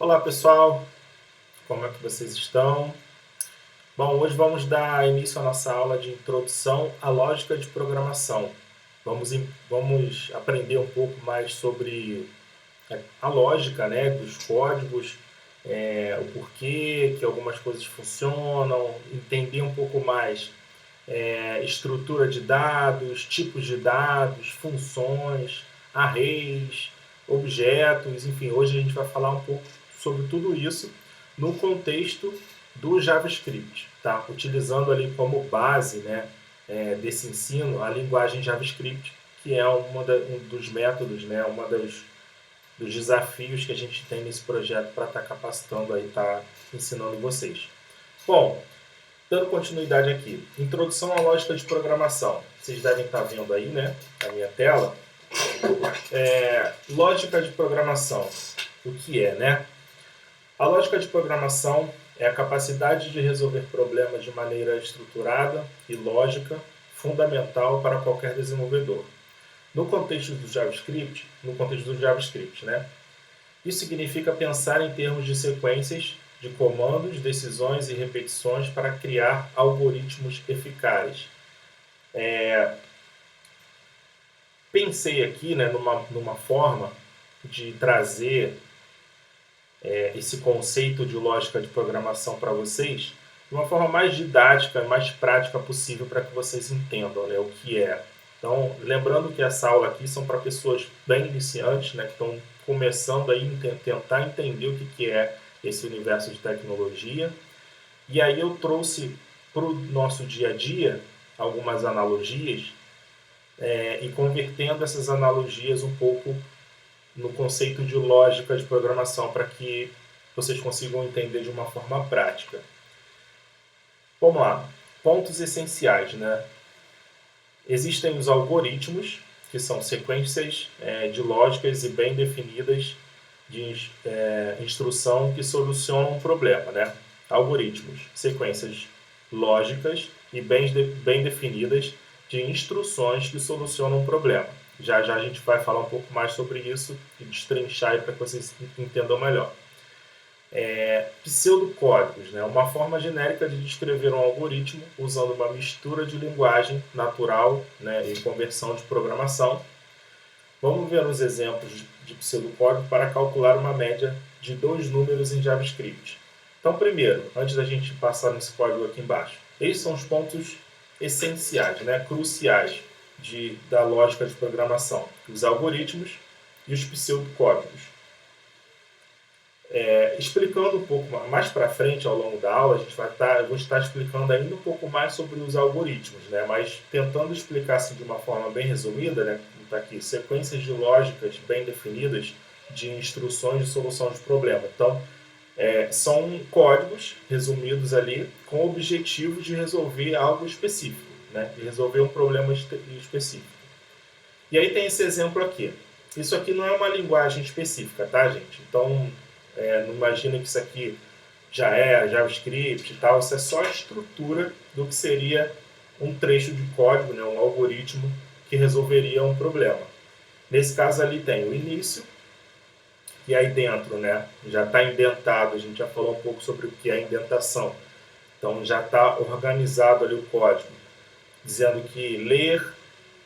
Olá pessoal, como é que vocês estão? Bom, hoje vamos dar início à nossa aula de introdução à lógica de programação. Vamos aprender um pouco mais sobre a lógica, né, dos códigos, o porquê que algumas coisas funcionam, entender um pouco mais estrutura de dados, tipos de dados, funções, arrays, objetos, enfim, hoje a gente vai falar um pouco sobre tudo isso no contexto do JavaScript, tá? Utilizando ali como base, né, desse ensino a linguagem JavaScript, que é um dos métodos, né, dos desafios que a gente tem nesse projeto para estar capacitando aí, tá ensinando vocês. Bom, dando continuidade aqui, introdução à lógica de programação. Vocês devem estar vendo aí, né, na minha tela. Lógica de programação. O que é, né? A lógica de programação é a capacidade de resolver problemas de maneira estruturada e lógica, fundamental para qualquer desenvolvedor. No contexto do JavaScript, né? Isso significa pensar em termos de sequências de comandos, decisões e repetições para criar algoritmos eficazes. Pensei aqui, né, numa forma de trazer esse conceito de lógica de programação para vocês de uma forma mais didática, mais prática possível para que vocês entendam, né, o que é. Então, lembrando que essa aula aqui são para pessoas bem iniciantes, né, que estão começando aí a tentar entender o que é esse universo de tecnologia. E aí eu trouxe para o nosso dia a dia algumas analogias e convertendo essas analogias um pouco no conceito de lógica de programação para que vocês consigam entender de uma forma prática. Vamos lá. Pontos essenciais, né? Existem os algoritmos, que são sequências de lógicas e bem definidas de instrução que solucionam um problema, né? Algoritmos, sequências lógicas e bem definidas de instruções que solucionam um problema. Já já a gente vai falar um pouco mais sobre isso e destrinchar para que vocês entendam melhor. Pseudocódigos, né? Uma forma genérica de descrever um algoritmo usando uma mistura de linguagem natural, né, e conversão de programação. Vamos ver uns exemplos de pseudocódigo para calcular uma média de dois números em JavaScript. Então, primeiro, antes da gente passar nesse código aqui embaixo, esses são os pontos essenciais, né, cruciais da lógica de programação: os algoritmos e os pseudocódigos. Explicando um pouco mais para frente ao longo da aula, eu vou estar explicando ainda um pouco mais sobre os algoritmos, né? Mas tentando explicar assim, de uma forma bem resumida, né? Como está aqui, sequências de lógicas bem definidas de instruções de solução de problema. Então, são códigos resumidos ali com o objetivo de resolver algo específico, né? De resolver um problema específico. E aí tem esse exemplo aqui. Isso aqui não é uma linguagem específica, tá, gente? Então, não imagina que isso aqui já é JavaScript e tal. Isso é só a estrutura do que seria um trecho de código, né, um algoritmo que resolveria um problema. Nesse caso ali tem o início, e aí dentro, né, já está indentado. A gente já falou um pouco sobre o que é indentação. Então já está organizado ali o código, dizendo que ler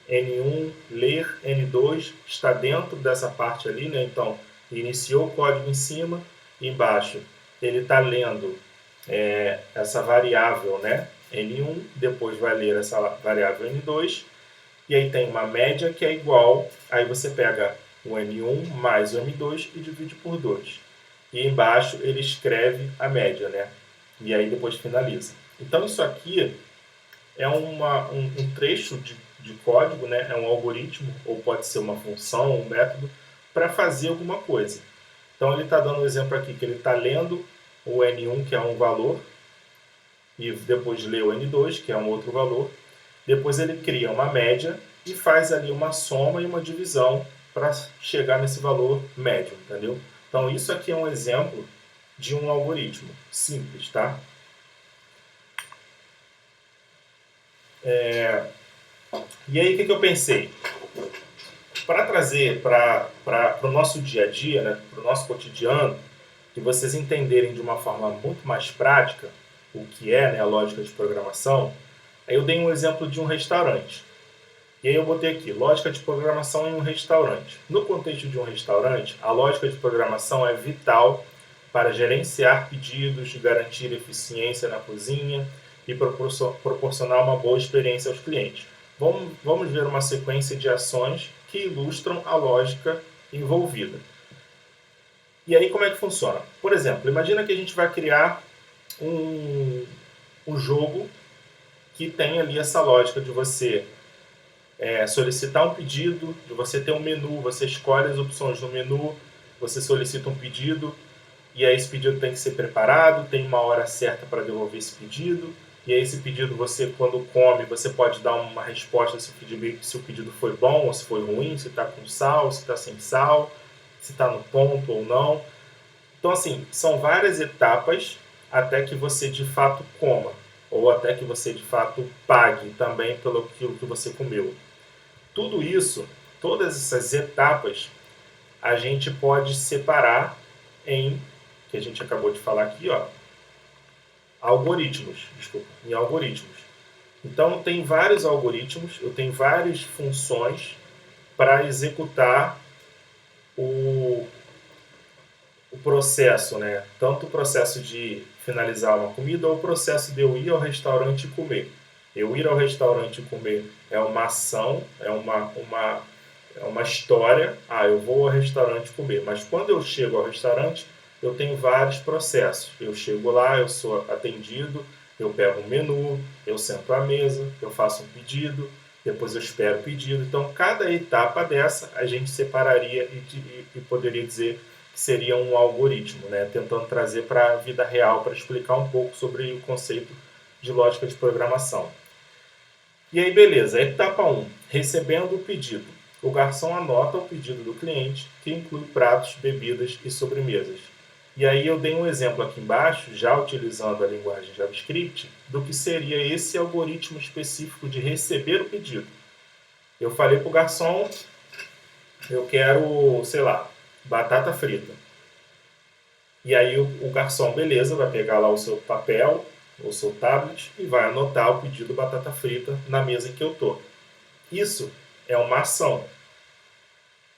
N1, ler N2 está dentro dessa parte ali, né? Então, iniciou o código em cima, e embaixo ele está lendo essa variável, né? N1, depois vai ler essa variável N2, e aí tem uma média que é igual, aí você pega o N1 mais o N2 e divide por 2. E embaixo ele escreve a média, né? E aí depois finaliza. Então isso aqui é um trecho de código, né? É um algoritmo, ou pode ser uma função, um método, para fazer alguma coisa. Então ele está dando um exemplo aqui, que ele está lendo o N1, que é um valor, e depois lê o N2, que é um outro valor. Depois ele cria uma média e faz ali uma soma e uma divisão para chegar nesse valor médio, entendeu? Então isso aqui é um exemplo de um algoritmo simples, tá? E aí o que eu pensei? Para trazer para o nosso dia a dia, né, para o nosso cotidiano, de vocês entenderem de uma forma muito mais prática o que é, né, a lógica de programação, aí eu dei um exemplo de um restaurante. E aí eu botei aqui, lógica de programação em um restaurante. No contexto de um restaurante, a lógica de programação é vital para gerenciar pedidos, garantir eficiência na cozinha e proporcionar uma boa experiência aos clientes. Vamos ver uma sequência de ações que ilustram a lógica envolvida. E aí como é que funciona? Por exemplo, imagina que a gente vai criar um jogo que tem ali essa lógica de você solicitar um pedido, de você ter um menu, você escolhe as opções no menu, você solicita um pedido, e aí esse pedido tem que ser preparado, tem uma hora certa para devolver esse pedido, e aí esse pedido você, quando come, você pode dar uma resposta se o pedido foi bom ou se foi ruim, se está com sal, se está sem sal, se está no ponto ou não. Então, assim, são várias etapas até que você de fato coma, ou até que você de fato pague também pelo aquilo que você comeu. Tudo isso, todas essas etapas, a gente pode separar em, que a gente acabou de falar aqui, ó, em algoritmos. Então, tem vários algoritmos, eu tenho várias funções para executar o processo, né? Tanto o processo de finalizar uma comida ou o processo de eu ir ao restaurante e comer. Eu ir ao restaurante e comer é uma ação, é uma história. Eu vou ao restaurante comer. Mas quando eu chego ao restaurante, eu tenho vários processos. Eu chego lá, eu sou atendido, eu pego um menu, eu sento à mesa, eu faço um pedido, depois eu espero o pedido. Então, cada etapa dessa a gente separaria e poderia dizer que seria um algoritmo, né? Tentando trazer para a vida real, para explicar um pouco sobre o conceito de lógica de programação. E aí, beleza, etapa 1, recebendo o pedido. O garçom anota o pedido do cliente, que inclui pratos, bebidas e sobremesas. E aí eu dei um exemplo aqui embaixo, já utilizando a linguagem JavaScript, do que seria esse algoritmo específico de receber o pedido. Eu falei para o garçom, eu quero, sei lá, batata frita. E aí o garçom, beleza, vai pegar lá o seu papel, o seu tablet e vai anotar o pedido batata frita na mesa em que eu estou. Isso é uma ação.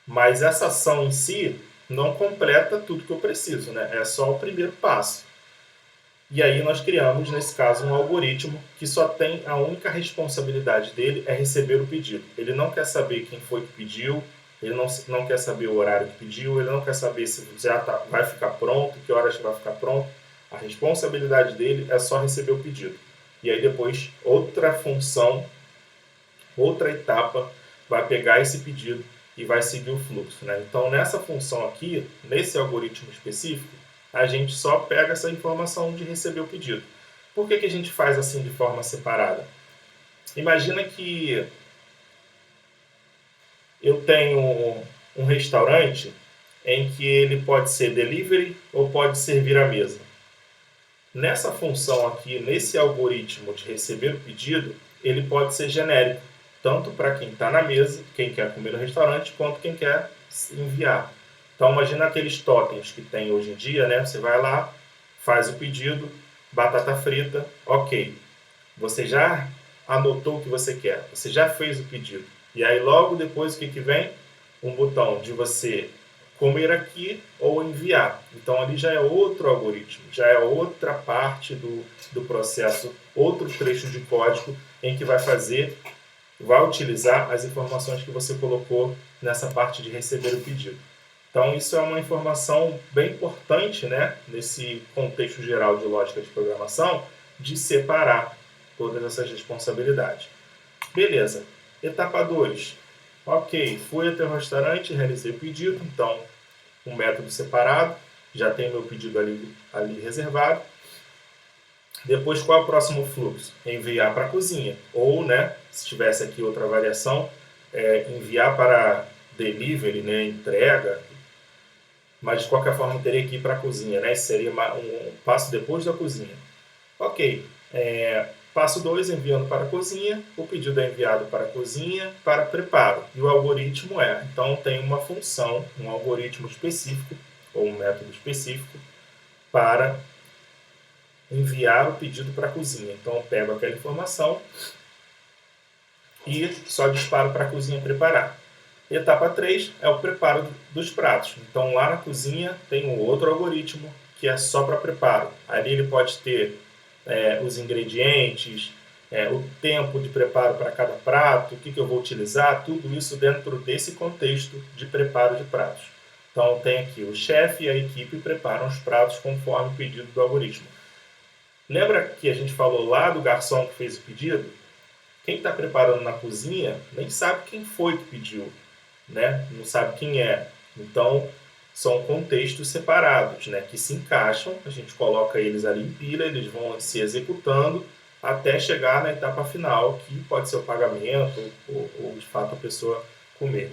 Mas essa ação em si não completa tudo que eu preciso, né? É só o primeiro passo. E aí nós criamos, nesse caso, um algoritmo que só tem a única responsabilidade dele é receber o pedido. Ele não quer saber quem foi que pediu, ele não quer saber o horário que pediu, ele não quer saber se já vai ficar pronto, que horas vai ficar pronto. A responsabilidade dele é só receber o pedido. E aí depois outra função, outra etapa vai pegar esse pedido e vai seguir o fluxo, né? Então nessa função aqui, nesse algoritmo específico, a gente só pega essa informação de receber o pedido. Por que a gente faz assim de forma separada? Imagina que eu tenho um restaurante em que ele pode ser delivery ou pode servir à mesa. Nessa função aqui, nesse algoritmo de receber o pedido, ele pode ser genérico, tanto para quem está na mesa, quem quer comer no restaurante, quanto quem quer enviar. Então, imagina aqueles totens que tem hoje em dia, né? Você vai lá, faz o pedido, batata frita, ok. Você já anotou o que você quer, você já fez o pedido. E aí, logo depois, o que vem? Um botão de você comer aqui ou enviar. Então, ali já é outro algoritmo, já é outra parte do processo, outro trecho de código em que vai utilizar as informações que você colocou nessa parte de receber o pedido. Então, isso é uma informação bem importante, né, nesse contexto geral de lógica de programação, de separar todas essas responsabilidades. Beleza. Etapa 2. Ok, fui até o restaurante, realizei o pedido, então, um método separado, já tem meu pedido ali reservado. Depois, qual é o próximo fluxo? Enviar para a cozinha. Ou, né, se tivesse aqui outra variação, enviar para delivery, né, entrega. Mas, de qualquer forma, teria que ir para a cozinha, né? Esse seria um passo depois da cozinha. Ok. Passo 2, enviando para a cozinha. O pedido é enviado para a cozinha para preparo. E o algoritmo então tem uma função, um algoritmo específico, ou um método específico, para enviar o pedido para a cozinha. Então eu pego aquela informação e só disparo para a cozinha preparar. Etapa 3 é o preparo dos pratos. Então lá na cozinha tem um outro algoritmo que é só para preparo. Ali ele pode ter os ingredientes, o tempo de preparo para cada prato, o que eu vou utilizar, tudo isso dentro desse contexto de preparo de pratos. Então tem aqui o chefe e a equipe preparam os pratos conforme o pedido do algoritmo. Lembra que a gente falou lá do garçom que fez o pedido? Quem está preparando na cozinha nem sabe quem foi que pediu, né? Não sabe quem é. Então, são contextos separados, né? Que se encaixam, a gente coloca eles ali em pilha, eles vão se executando até chegar na etapa final, que pode ser o pagamento ou de fato a pessoa comer.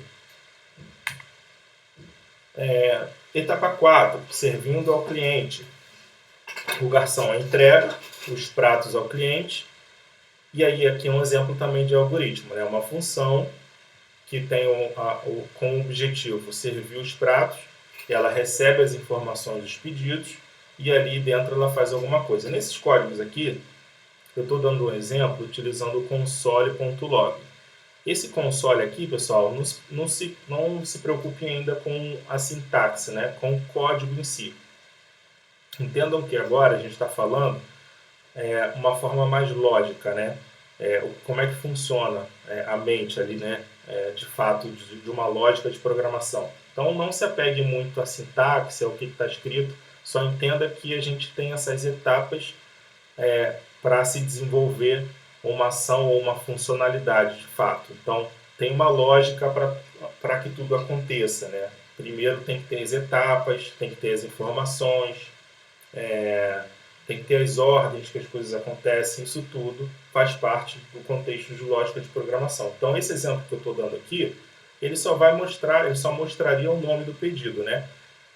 Etapa 4, servindo ao cliente. O garçom entrega os pratos ao cliente. E aí aqui é um exemplo também de algoritmo, né? Uma função que tem como objetivo servir os pratos, ela recebe as informações dos pedidos e ali dentro ela faz alguma coisa. Nesses códigos aqui, eu estou dando um exemplo utilizando o console.log. Esse console aqui, pessoal, não se preocupe ainda com a sintaxe, né? Com o código em si. Entendam que agora a gente está falando uma forma mais lógica, né? Como é que funciona a mente ali, né? De fato, de uma lógica de programação. Então, não se apegue muito à sintaxe, ao que está escrito, só entenda que a gente tem essas etapas para se desenvolver uma ação ou uma funcionalidade, de fato. Então, tem uma lógica para que tudo aconteça, né? Primeiro tem que ter as etapas, tem que ter as informações, tem que ter as ordens que as coisas acontecem, isso tudo faz parte do contexto de lógica de programação. Então, esse exemplo que eu estou dando aqui, ele só mostraria o nome do pedido, né?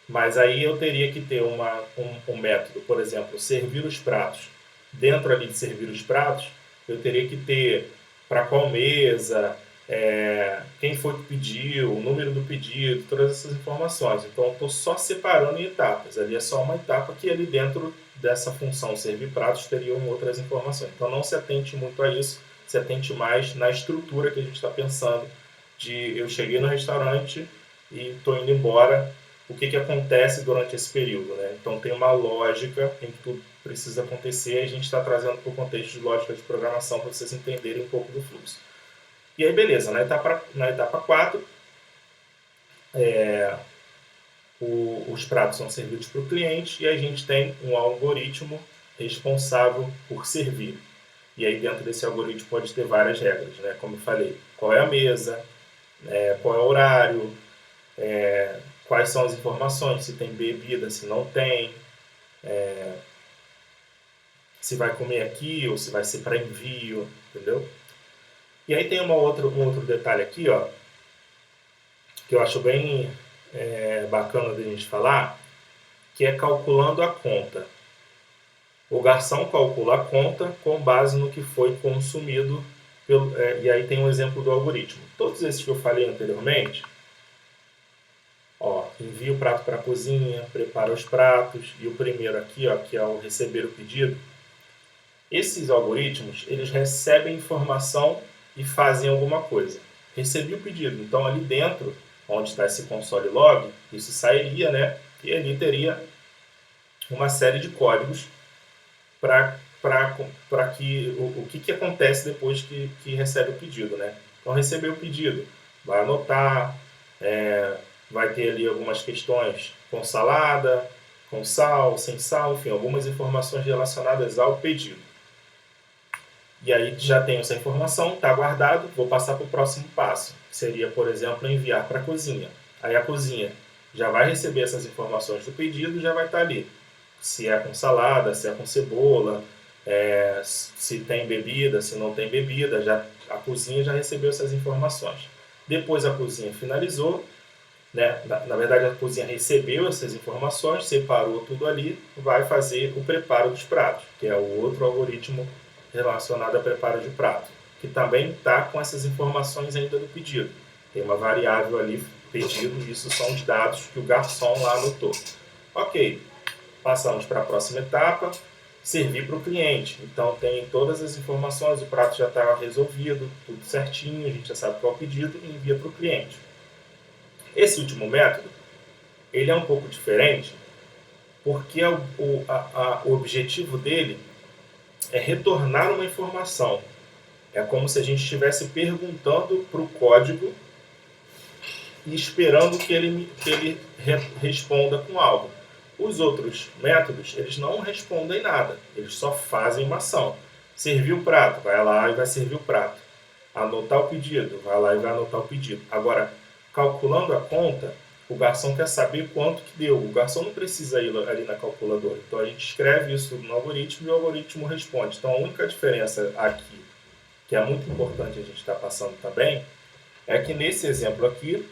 Mas aí eu teria que ter um método, por exemplo, servir os pratos. Dentro ali de servir os pratos, eu teria que ter para qual mesa, quem foi que pediu, o número do pedido, todas essas informações. Então, eu estou só separando em etapas. Ali é só uma etapa que ali dentro dessa função servir pratos teriam outras informações. Então, não se atente muito a isso, se atente mais na estrutura que a gente está pensando de eu cheguei no restaurante e estou indo embora, o que acontece durante esse período, né? Então, tem uma lógica em que tudo precisa acontecer e a gente está trazendo para o contexto de lógica de programação para vocês entenderem um pouco do fluxo. E aí, beleza, na etapa 4, os pratos são servidos para o cliente e a gente tem um algoritmo responsável por servir. E aí, dentro desse algoritmo, pode ter várias regras, né? Como eu falei, qual é a mesa, qual é o horário, quais são as informações, se tem bebida, se não tem, se vai comer aqui ou se vai ser para envio, entendeu? E aí tem um outro detalhe aqui, ó, que eu acho bem bacana de a gente falar, que é calculando a conta. O garçom calcula a conta com base no que foi consumido, e aí tem um exemplo do algoritmo. Todos esses que eu falei anteriormente, envia o prato para a cozinha, prepara os pratos, e o primeiro aqui, ó, que é o receber o pedido, esses algoritmos, eles recebem informação e fazem alguma coisa. Recebi o pedido, então ali dentro, onde está esse console log, isso sairia, né? E ali teria uma série de códigos para que o que acontece depois que recebe o pedido, né? Então, recebeu o pedido, vai anotar, vai ter ali algumas questões com salada, com sal, sem sal, enfim, algumas informações relacionadas ao pedido. E aí já tenho essa informação, está guardado, vou passar para o próximo passo, que seria, por exemplo, enviar para a cozinha. Aí a cozinha já vai receber essas informações do pedido, já vai estar ali. Se é com salada, se é com cebola, se tem bebida, se não tem bebida, a cozinha já recebeu essas informações. Depois a cozinha finalizou, né? Na verdade a cozinha recebeu essas informações, separou tudo ali, vai fazer o preparo dos pratos, que é o outro algoritmo relacionado a preparo de prato, que também está com essas informações ainda do pedido. Tem uma variável ali, pedido, e isso são os dados que o garçom lá anotou. Ok, Passamos para a próxima etapa, servir para o cliente. Então tem todas as informações, o prato já está resolvido, tudo certinho, a gente já sabe qual é o pedido e envia para o cliente. Esse último método, ele é um pouco diferente, porque o objetivo dele é retornar uma informação. É como se a gente estivesse perguntando para o código e esperando que ele responda com algo. Os outros métodos, eles não respondem nada, eles só fazem uma ação. Servir o prato, vai lá e vai servir o prato. Anotar o pedido, vai lá e vai anotar o pedido. Agora, calculando a conta, o garçom quer saber quanto que deu. O garçom não precisa ir ali na calculadora. Então a gente escreve isso no algoritmo e o algoritmo responde. Então a única diferença aqui, que é muito importante a gente estar passando também, é que nesse exemplo aqui,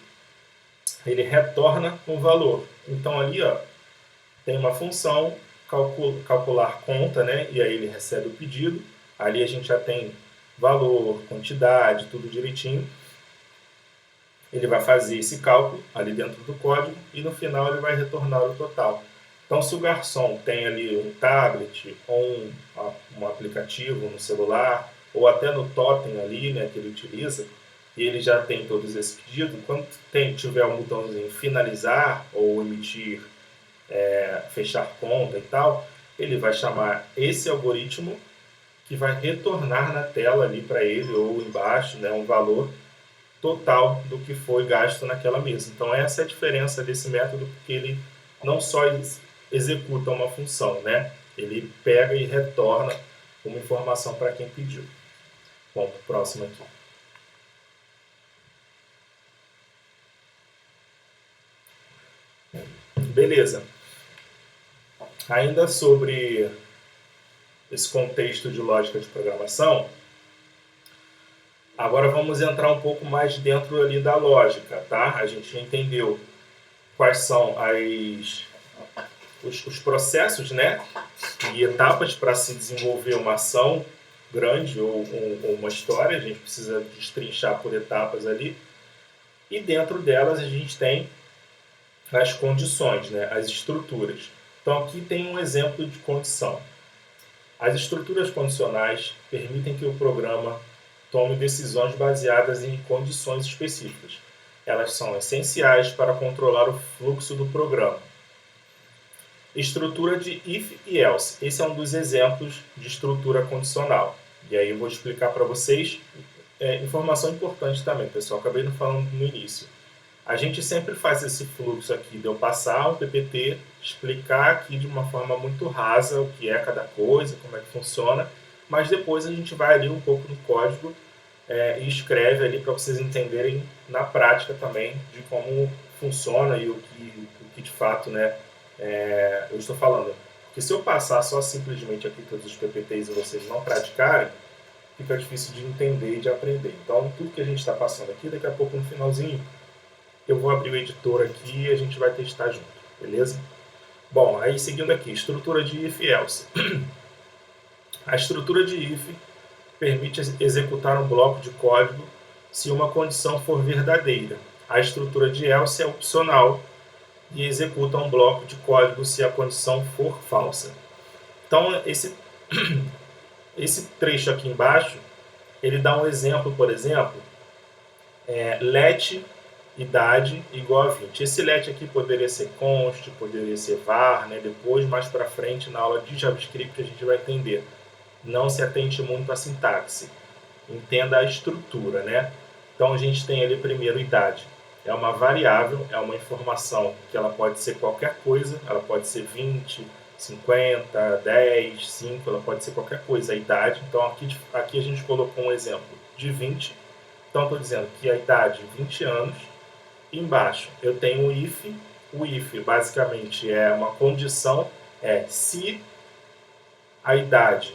ele retorna um valor. Então ali, ó, tem uma função, calcular conta, né? E aí ele recebe o pedido. Ali a gente já tem valor, quantidade, tudo direitinho. Ele vai fazer esse cálculo ali dentro do código e no final ele vai retornar o total. Então, se o garçom tem ali um tablet ou um aplicativo no celular ou até no totem ali, né, que ele utiliza, e ele já tem todos esses pedidos, quando tiver um botãozinho finalizar ou emitir, fechar conta e tal, ele vai chamar esse algoritmo que vai retornar na tela ali para ele ou embaixo, né, um valor total do que foi gasto naquela mesa. Então essa é a diferença desse método, porque ele não só executa uma função, né? Ele pega e retorna uma informação para quem pediu. Ponto próximo aqui. Beleza. Ainda sobre esse contexto de lógica de programação, agora vamos entrar um pouco mais dentro ali da lógica, tá? A gente já entendeu quais são os processos, né, e etapas para se desenvolver uma ação grande ou uma história. A gente precisa destrinchar por etapas ali. E dentro delas a gente tem as condições, né, as estruturas. Então aqui tem um exemplo de condição. As estruturas condicionais permitem que o programa tome decisões baseadas em condições específicas. Elas são essenciais para controlar o fluxo do programa. Estrutura de if e else. Esse é um dos exemplos de estrutura condicional. E aí eu vou explicar para vocês. Informação importante também, pessoal. Acabei não falando no início. A gente sempre faz esse fluxo aqui de eu passar um PPT, explicar aqui de uma forma muito rasa o que é cada coisa, como é que funciona, mas depois a gente vai ali um pouco no código e escreve ali para vocês entenderem na prática também de como funciona e o que de fato, né, eu estou falando. Porque se eu passar só simplesmente aqui todos os PPTs e vocês não praticarem, fica difícil de entender e de aprender. Então, tudo que a gente está passando aqui, daqui a pouco no finalzinho, eu vou abrir o editor aqui e a gente vai testar junto, beleza? Bom, aí seguindo aqui, estrutura de if e else. A estrutura de if permite executar um bloco de código se uma condição for verdadeira. A estrutura de else é opcional e executa um bloco de código se a condição for falsa. Então, esse trecho aqui embaixo, ele dá um exemplo, por exemplo, let idade igual a 20. Esse let aqui poderia ser const, poderia ser var, né? Depois, mais para frente, na aula de JavaScript, a gente vai entender. Não se atente muito à sintaxe. Entenda a estrutura, né? Então, a gente tem ali primeiro idade. É uma variável, é uma informação que ela pode ser qualquer coisa, ela pode ser 20, 50, 10, 5, ela pode ser qualquer coisa, a idade. Então, aqui a gente colocou um exemplo de 20. Então, estou dizendo que a idade 20 anos. Embaixo eu tenho o if. O if basicamente é uma condição, se a idade,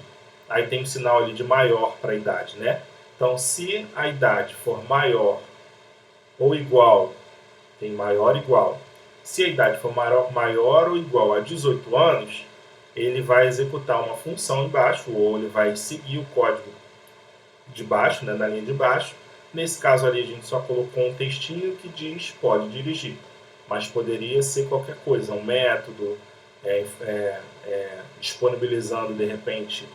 aí tem um sinal ali de maior para a idade, né? Então, se a idade for maior ou igual, tem maior igual. Se a idade for maior ou igual a 18 anos, ele vai executar uma função embaixo, ou ele vai seguir o código de baixo, né, na linha de baixo. Nesse caso ali a gente só colocou um textinho que diz pode dirigir, mas poderia ser qualquer coisa, um método, disponibilizando de repente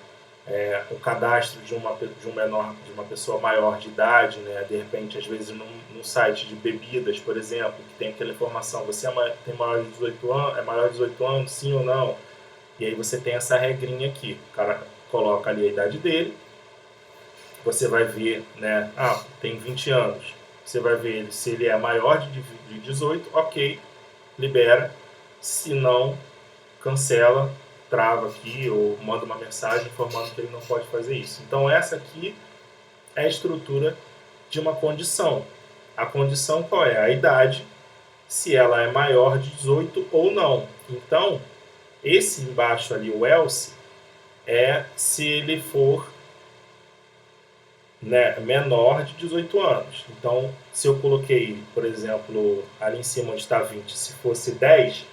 o cadastro de uma pessoa maior de idade, né? De repente, às vezes num site de bebidas, por exemplo, que tem aquela informação, você tem maior de 18 anos, é maior de 18 anos, sim ou não? E aí você tem essa regrinha aqui, o cara coloca ali a idade dele, você vai ver, né? Tem 20 anos, você vai ver se ele é maior de 18, ok, libera, se não, cancela, trava aqui ou manda uma mensagem informando que ele não pode fazer isso. Então essa aqui é a estrutura de uma condição. A condição qual é? A idade, se ela é maior de 18 ou não. Então, esse embaixo ali, o else, é se ele for, né, menor de 18 anos. Então, se eu coloquei, por exemplo, ali em cima onde está 20, se fosse 10,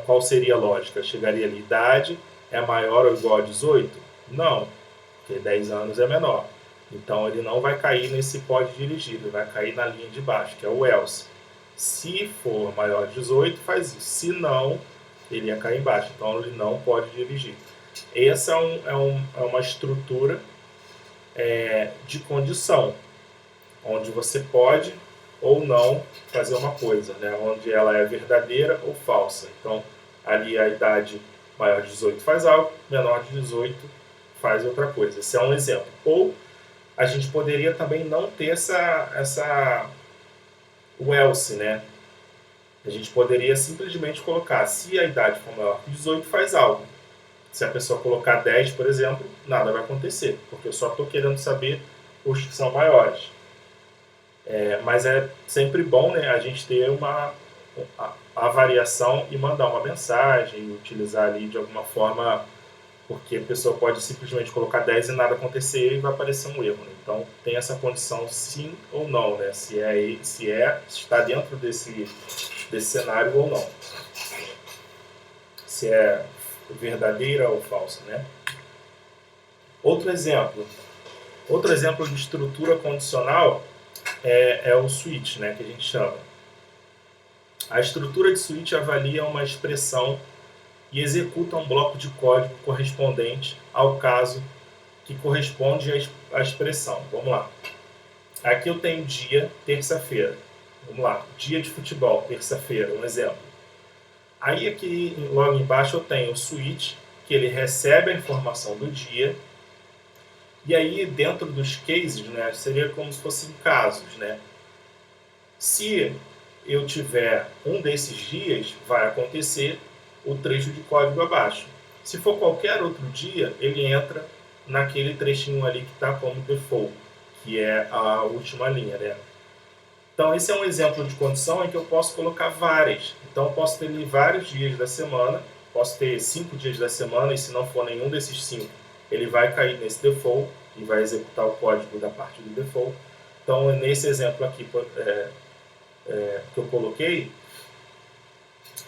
qual seria a lógica? Chegaria ali, idade é maior ou igual a 18? Não, porque 10 anos é menor. Então ele não vai cair nesse pode dirigir, ele vai cair na linha de baixo, que é o else. Se for maior de 18, faz isso. Se não, ele ia cair embaixo. Então ele não pode dirigir. Essa é uma estrutura de condição, onde você pode ou não fazer uma coisa, né? Onde ela é verdadeira ou falsa. Então, ali a idade maior de 18 faz algo, menor de 18 faz outra coisa. Esse é um exemplo. Ou a gente poderia também não ter o else, né? A gente poderia simplesmente colocar, se a idade for maior que 18, faz algo. Se a pessoa colocar 10, por exemplo, nada vai acontecer, porque eu só estou querendo saber os que são maiores. Mas é sempre bom, né, a gente ter a variação e mandar uma mensagem, utilizar ali de alguma forma, porque a pessoa pode simplesmente colocar 10 e nada acontecer e vai aparecer um erro. Né? Então tem essa condição sim ou não, né? Se está dentro desse cenário ou não. Se é verdadeira ou falsa, né? Outro exemplo de estrutura condicional é o switch, né, que a gente chama. A estrutura de switch avalia uma expressão e executa um bloco de código correspondente ao caso que corresponde à expressão. Vamos lá. Aqui eu tenho dia, terça-feira. Vamos lá. Dia de futebol, terça-feira, um exemplo. Aí aqui logo embaixo eu tenho o switch, que ele recebe a informação do dia. E aí dentro dos cases, né, seria como se fossem casos, né? Se eu tiver um desses dias, vai acontecer o trecho de código abaixo. Se for qualquer outro dia, ele entra naquele trechinho ali que está como default, que é a última linha, né? Então, esse é um exemplo de condição em que eu posso colocar várias. Então, eu posso ter vários dias da semana, posso ter 5 dias da semana, e se não for nenhum desses 5, ele vai cair nesse default e vai executar o código da parte do default. Então, nesse exemplo aqui que eu coloquei,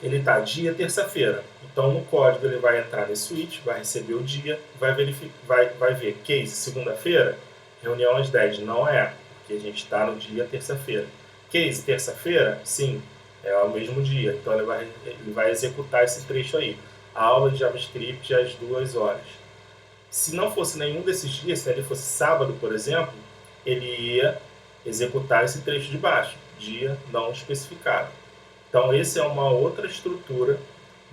ele está dia terça-feira. Então, no código, ele vai entrar nesse switch, vai receber o dia, vai ver case segunda-feira, reunião às 10. Não é, porque a gente está no dia terça-feira. Case terça-feira, sim, é o mesmo dia. Então, ele vai executar esse trecho aí. A aula de JavaScript às 2 horas. Se não fosse nenhum desses dias, se ele fosse sábado, por exemplo, ele ia executar esse trecho de baixo, dia não especificado. Então, essa é uma outra estrutura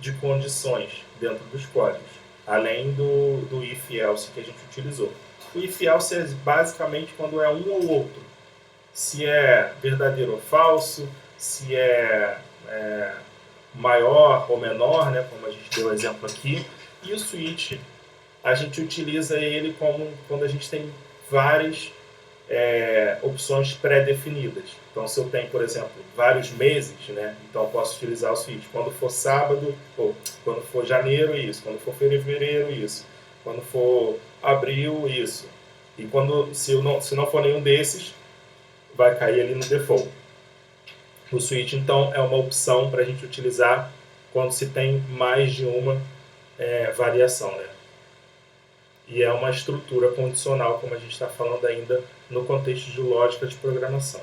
de condições dentro dos códigos, além do if-else que a gente utilizou. O if-else é basicamente quando é um ou outro. Se é verdadeiro ou falso, se é maior ou menor, né, como a gente deu o exemplo aqui. E o switch, a gente utiliza ele como quando a gente tem várias opções pré-definidas. Então, se eu tenho, por exemplo, vários meses, né, então eu posso utilizar o switch. Quando for sábado, ou quando for janeiro, isso. Quando for fevereiro, isso. Quando for abril, isso. E se não for nenhum desses, vai cair ali no default. O switch, então, é uma opção para a gente utilizar quando se tem mais de uma variação, né? E é uma estrutura condicional, como a gente está falando ainda no contexto de lógica de programação.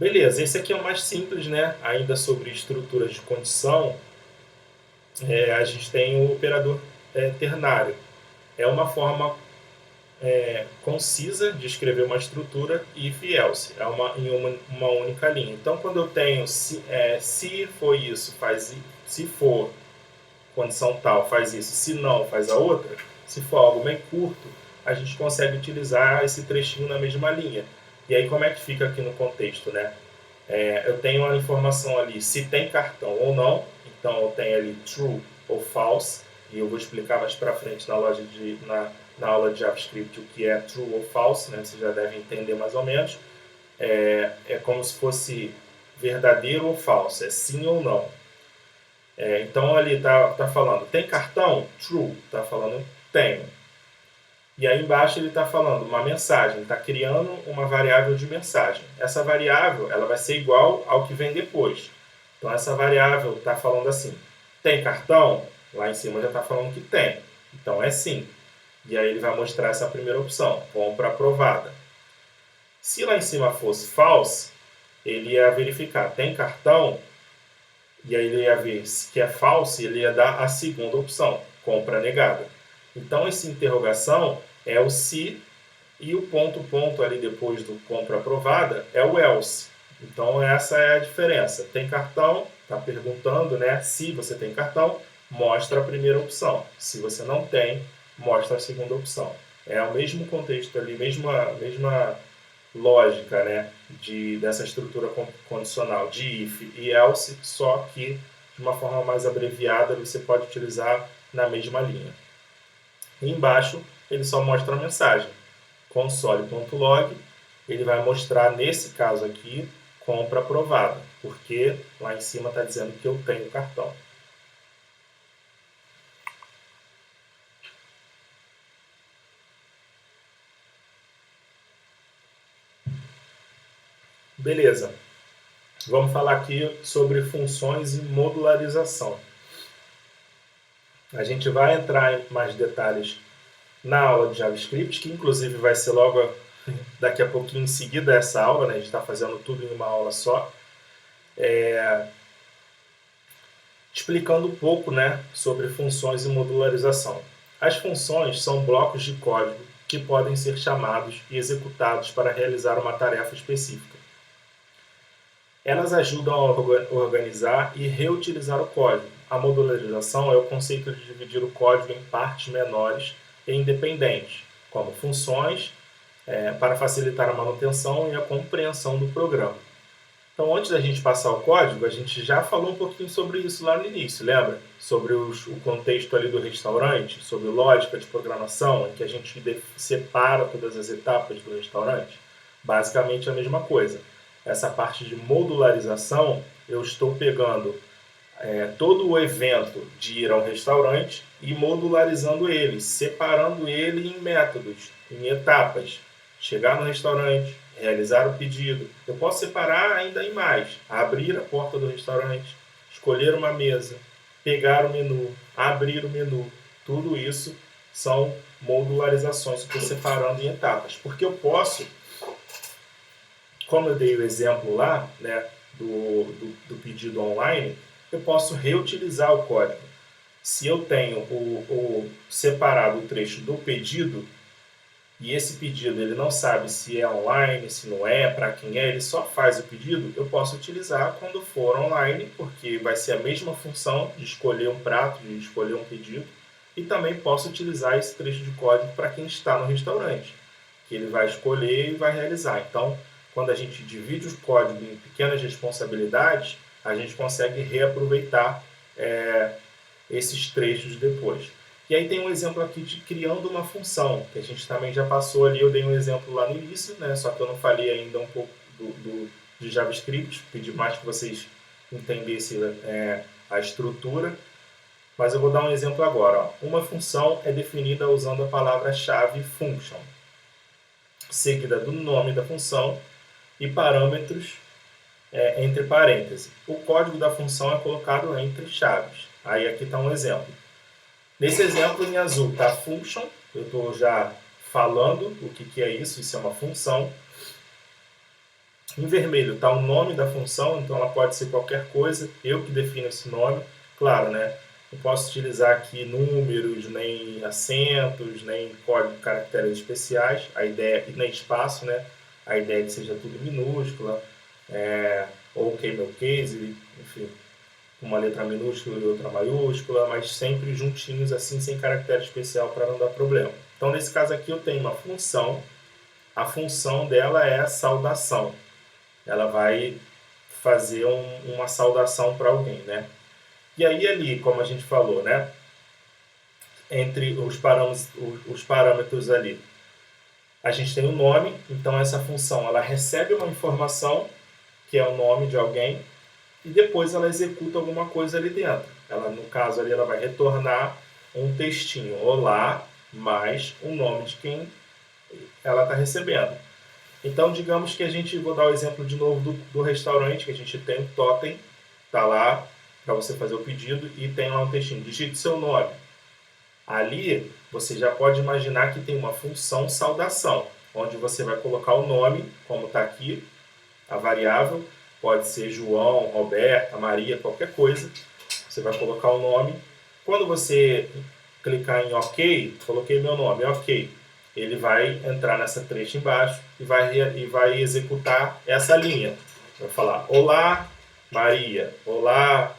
Beleza, esse aqui é o mais simples, né? Ainda sobre estruturas de condição, a gente tem o operador ternário. É uma forma concisa de escrever uma estrutura if else, em uma única linha. Então, quando eu tenho se for isso, se for condição tal, faz isso, se não, faz a outra, se for algo bem curto, a gente consegue utilizar esse trechinho na mesma linha. E aí, como é que fica aqui no contexto, né? Eu tenho a informação ali se tem cartão ou não, então eu tenho ali true ou false, e eu vou explicar mais para frente na aula de JavaScript o que é true ou false, né? Vocês já devem entender mais ou menos. É como se fosse verdadeiro ou falso, é sim ou não. Então ali tá falando, tem cartão? True, tá falando tenho. E aí embaixo ele está falando uma mensagem, ele está criando uma variável de mensagem. Essa variável ela vai ser igual ao que vem depois. Então essa variável está falando assim, tem cartão? Lá em cima já está falando que tem. Então é sim. E aí ele vai mostrar essa primeira opção, compra aprovada. Se lá em cima fosse false, ele ia verificar, tem cartão? E aí ele ia ver que é false, ele ia dar a segunda opção, compra negada. Então essa interrogação é o se e o ponto ali depois do compra aprovada é o else. Então essa é a diferença. Tem cartão, está perguntando, né? Se você tem cartão, mostra a primeira opção. Se você não tem, mostra a segunda opção. É o mesmo contexto ali, mesma lógica, né? Dessa estrutura condicional de if e else, só que de uma forma mais abreviada você pode utilizar na mesma linha. E embaixo ele só mostra a mensagem console.log, ele vai mostrar, nesse caso aqui, compra aprovada, porque lá em cima está dizendo que eu tenho cartão. Beleza. Vamos falar aqui sobre funções e modularização. A gente vai entrar em mais detalhes na aula de JavaScript, que inclusive vai ser logo daqui a pouquinho em seguida essa aula, né? A gente está fazendo tudo em uma aula só. Explicando um pouco, né, sobre funções e modularização. As funções são blocos de código que podem ser chamados e executados para realizar uma tarefa específica. Elas ajudam a organizar e reutilizar o código. A modularização é o conceito de dividir o código em partes menores e independentes, como funções, para facilitar a manutenção e a compreensão do programa. Então, antes da gente passar o código, a gente já falou um pouquinho sobre isso lá no início, lembra? Sobre o contexto ali do restaurante, sobre lógica de programação, em que a gente separa todas as etapas do restaurante. Basicamente a mesma coisa. Essa parte de modularização, eu estou pegando todo o evento de ir ao restaurante e modularizando ele, separando ele em métodos, em etapas. Chegar no restaurante, realizar o pedido. Eu posso separar ainda em mais. Abrir a porta do restaurante, escolher uma mesa, pegar o menu, abrir o menu. Tudo isso são modularizações, estou separando em etapas. Porque eu posso, como eu dei o exemplo lá, né, do pedido online, eu posso reutilizar o código. Se eu tenho separado o trecho do pedido, e esse pedido ele não sabe se é online, se não é, para quem é, ele só faz o pedido, eu posso utilizar quando for online, porque vai ser a mesma função de escolher um prato, de escolher um pedido, e também posso utilizar esse trecho de código para quem está no restaurante, que ele vai escolher e vai realizar. Então, quando a gente divide o código em pequenas responsabilidades, a gente consegue reaproveitar esses trechos depois. E aí tem um exemplo aqui de criando uma função, que a gente também já passou ali, eu dei um exemplo lá no início, né? Só que eu não falei ainda um pouco de JavaScript, pedi mais que vocês entendessem a estrutura, mas eu vou dar um exemplo agora. Ó. Uma função é definida usando a palavra-chave function, seguida do nome da função e parâmetros entre parênteses. O código da função é colocado entre chaves. Aí aqui está um exemplo. Nesse exemplo, em azul, está function. Eu estou já falando o que é isso. Isso é uma função. Em vermelho está o nome da função, então ela pode ser qualquer coisa, eu que defino esse nome. Claro, né? Não posso utilizar aqui números, nem acentos, nem código de caracteres especiais, a ideia, e nem espaço, né? A ideia é que seja tudo em minúscula, ou camel case, enfim, uma letra minúscula e outra maiúscula, mas sempre juntinhos assim, sem caractere especial para não dar problema. Então, nesse caso aqui, eu tenho uma função, a função dela é a saudação. Ela vai fazer uma saudação para alguém, né? E aí ali, como a gente falou, né? Entre os parâmetros ali, a gente tem o nome, então essa função ela recebe uma informação, que é o nome de alguém, e depois ela executa alguma coisa ali dentro. Ela, no caso ali, ela vai retornar um textinho, olá, mais o nome de quem ela está recebendo. Então, digamos que a gente, vou dar o exemplo de novo do restaurante, que a gente tem o totem, tá lá para você fazer o pedido e tem lá um textinho, digite seu nome. Ali, você já pode imaginar que tem uma função saudação, onde você vai colocar o nome, como está aqui, a variável, pode ser João, Roberta, Maria, qualquer coisa. Você vai colocar o nome. Quando você clicar em OK, coloquei meu nome, OK. Ele vai entrar nessa trecha embaixo e vai executar essa linha. Vai falar, olá, Maria, olá,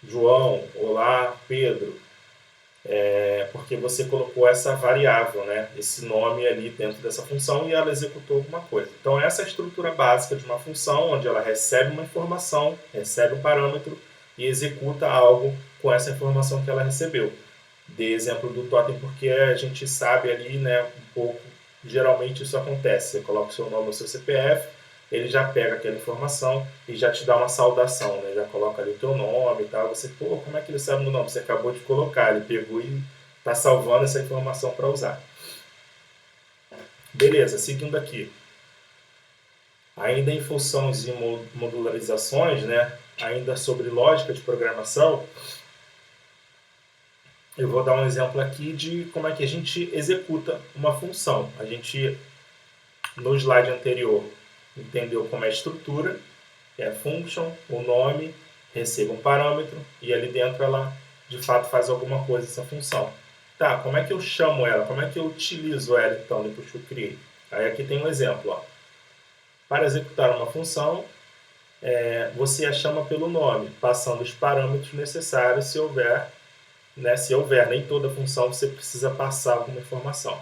João, olá, Pedro. Porque você colocou essa variável, né? Esse nome ali dentro dessa função e ela executou alguma coisa. Então, essa é a estrutura básica de uma função, onde ela recebe uma informação, recebe um parâmetro e executa algo com essa informação que ela recebeu. Dei exemplo do totem porque a gente sabe ali, né, um pouco, geralmente isso acontece. Você coloca o seu nome no seu CPF, ele já pega aquela informação e já te dá uma saudação, né? Já coloca ali o teu nome e tal. Você, pô, como é que ele sabe o meu nome? Você acabou de colocar, ele pegou e está salvando essa informação para usar. Beleza, seguindo aqui. Ainda em funções e modularizações, né? Ainda sobre lógica de programação, eu vou dar um exemplo aqui de como é que a gente executa uma função. A gente, no slide anterior, entendeu como é a estrutura, é function, o nome, receba um parâmetro e ali dentro ela de fato faz alguma coisa essa função. Tá, como é que eu chamo ela? Como é que eu utilizo ela então depois que eu criei? Aí aqui tem um exemplo. Ó. Para executar uma função, você a chama pelo nome, passando os parâmetros necessários se houver, né, nem toda função você precisa passar alguma informação.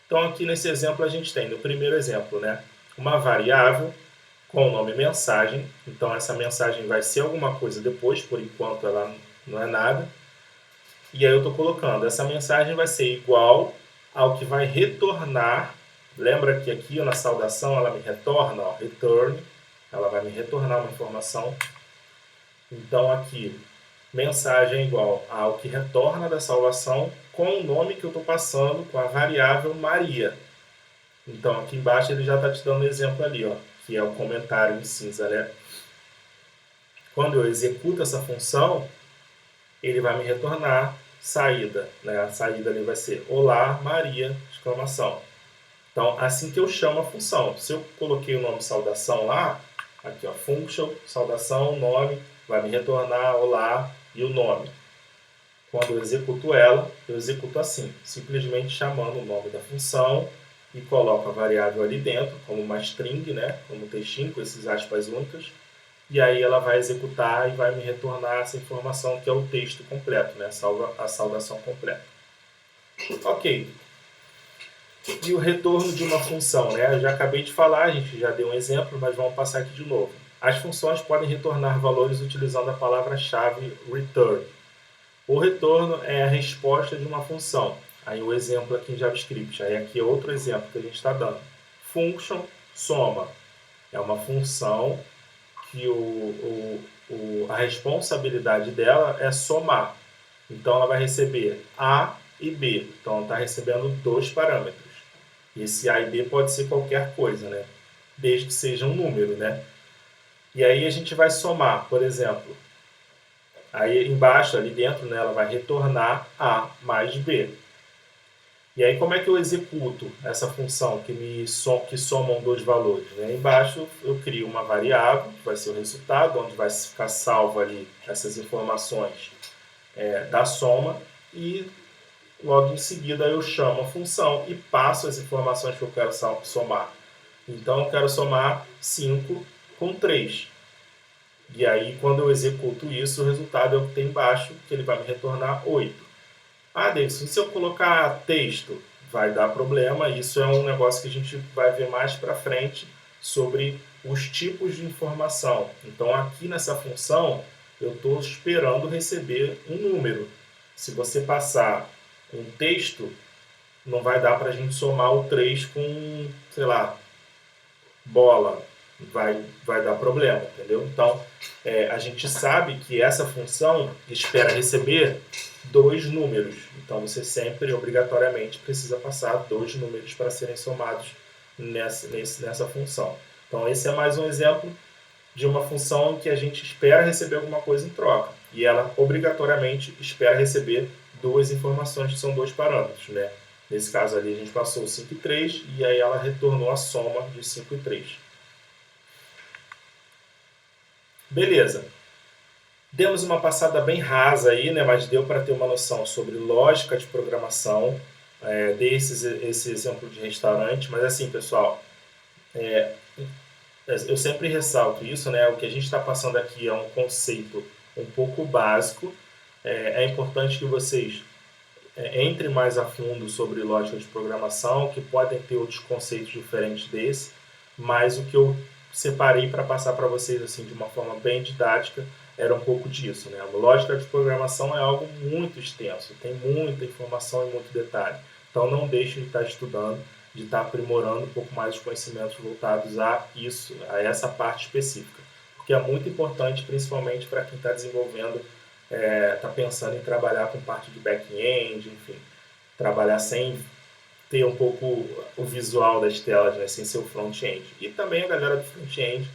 Então aqui nesse exemplo a gente tem, no primeiro exemplo, né, uma variável com o nome mensagem. Então essa mensagem vai ser alguma coisa depois, por enquanto ela não é nada. E aí eu estou colocando, essa mensagem vai ser igual ao que vai retornar. Lembra que aqui na saudação ela me retorna, ó, return, ela vai me retornar uma informação. Então aqui, mensagem é igual ao que retorna da salvação com o nome que eu estou passando, com a variável Maria. Então aqui embaixo ele já está te dando um exemplo ali, ó, que é o comentário em cinza, né? Quando eu executo essa função, ele vai me retornar saída, né? A saída ali vai ser olá Maria, exclamação. Então, assim que eu chamo a função. Se eu coloquei o nome saudação lá, aqui ó, function, saudação, nome, vai me retornar olá e o nome. Quando eu executo ela, eu executo assim, simplesmente chamando o nome da função e coloco a variável ali dentro, como uma string, né? Como um textinho com esses aspas únicas. E aí ela vai executar e vai me retornar essa informação que é o texto completo, né? A saudação completa. Ok. E o retorno de uma função, né? Eu já acabei de falar, a gente já deu um exemplo, mas vamos passar aqui de novo. As funções podem retornar valores utilizando a palavra-chave return. O retorno é a resposta de uma função. Aí o exemplo aqui em JavaScript. Aí aqui é outro exemplo que a gente está dando. Function soma. É uma função que a responsabilidade dela é somar. Então ela vai receber A e B. Então ela está recebendo dois parâmetros. E esse A e B pode ser qualquer coisa, né? Desde que seja um número, né? E aí a gente vai somar, por exemplo, aí embaixo, ali dentro, né, ela vai retornar A mais B. E aí como é que eu executo essa função que somam dois valores? Né? Embaixo eu crio uma variável, que vai ser o resultado, onde vai ficar salvo ali essas informações da soma, e logo em seguida eu chamo a função e passo as informações que eu quero somar. Então eu quero somar 5 com 3. E aí quando eu executo isso, o resultado é o que tem embaixo, que ele vai me retornar 8. Ah, Davidson, se eu colocar texto, vai dar problema. Isso é um negócio que a gente vai ver mais para frente sobre os tipos de informação. Então, aqui nessa função, eu estou esperando receber um número. Se você passar um texto, não vai dar para a gente somar o 3 com, sei lá, bola. Vai dar problema, entendeu? Então, a gente sabe que essa função espera receber dois números. Então, você sempre, obrigatoriamente, precisa passar dois números para serem somados nessa função. Então, esse é mais um exemplo de uma função que a gente espera receber alguma coisa em troca. E ela, obrigatoriamente, espera receber duas informações, que são dois parâmetros, né? Nesse caso ali, a gente passou 5 e 3, e aí ela retornou a soma de 5 e 3. Beleza. Demos uma passada bem rasa aí, né, mas deu para ter uma noção sobre lógica de programação, dei esse exemplo de restaurante, mas assim, pessoal, eu sempre ressalto isso, né, o que a gente está passando aqui é um conceito um pouco básico, é importante que vocês entrem mais a fundo sobre lógica de programação, que podem ter outros conceitos diferentes desse, mas o que eu separei para passar para vocês assim de uma forma bem didática era um pouco disso, né? A lógica de programação é algo muito extenso, tem muita informação e muito detalhe. Então não deixe de estar estudando, de estar aprimorando um pouco mais os conhecimentos voltados a isso, a essa parte específica, porque é muito importante, principalmente para quem está desenvolvendo, está pensando em trabalhar com parte de back-end, enfim, trabalhar sem ter um pouco o visual das telas, né, sem ser o front-end. E também a galera do front-end,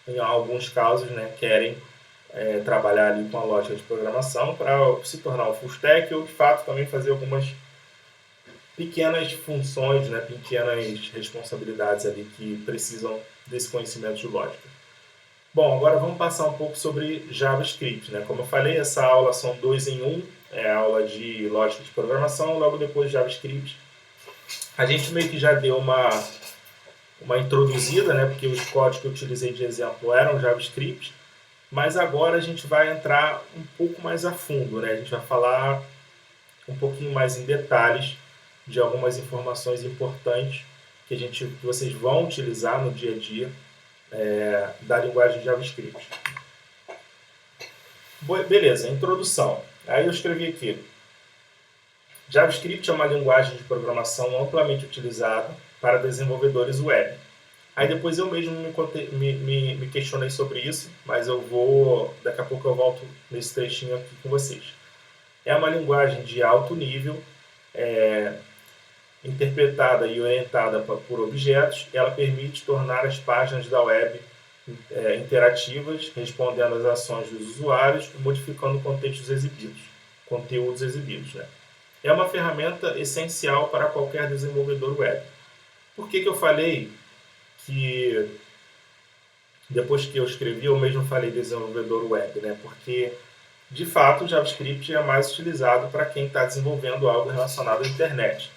em alguns casos, né, querem trabalhar ali com a lógica de programação para se tornar um full stack ou, de fato, também fazer algumas pequenas funções, né, pequenas responsabilidades ali que precisam desse conhecimento de lógica. Bom, agora vamos passar um pouco sobre JavaScript, né? Como eu falei, essa aula são 2 em 1, é a aula de lógica de programação, logo depois JavaScript. A gente meio que já deu uma introduzida, né? Porque os códigos que eu utilizei de exemplo eram JavaScript, mas agora a gente vai entrar um pouco mais a fundo, né? A gente vai falar um pouquinho mais em detalhes de algumas informações importantes que vocês vão utilizar no dia a dia da linguagem JavaScript. Beleza, introdução. Aí eu escrevi aqui. JavaScript é uma linguagem de programação amplamente utilizada para desenvolvedores web. Aí depois eu mesmo me questionei sobre isso, mas daqui a pouco eu volto nesse trechinho aqui com vocês. É uma linguagem de alto nível, interpretada e orientada por objetos. Ela permite tornar as páginas da web interativas, respondendo às ações dos usuários e modificando conteúdos exibidos. Né? É uma ferramenta essencial para qualquer desenvolvedor web. Por que eu falei que depois que eu escrevi eu mesmo falei desenvolvedor web? Né? Porque, de fato, o JavaScript é mais utilizado para quem está desenvolvendo algo relacionado à internet.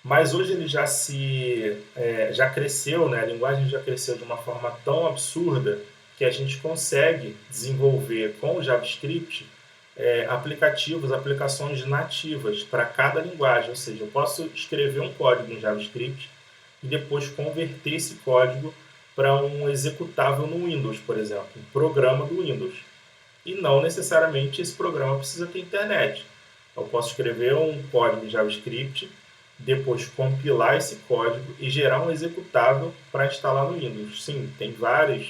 Mas hoje ele já cresceu, né? A linguagem já cresceu de uma forma tão absurda que a gente consegue desenvolver com o JavaScript aplicações nativas para cada linguagem. Ou seja, eu posso escrever um código em JavaScript e depois converter esse código para um executável no Windows, por exemplo, um programa do Windows. E não necessariamente esse programa precisa ter internet. Eu posso escrever um código em JavaScript, depois compilar esse código e gerar um executável para instalar no Windows. Sim, tem várias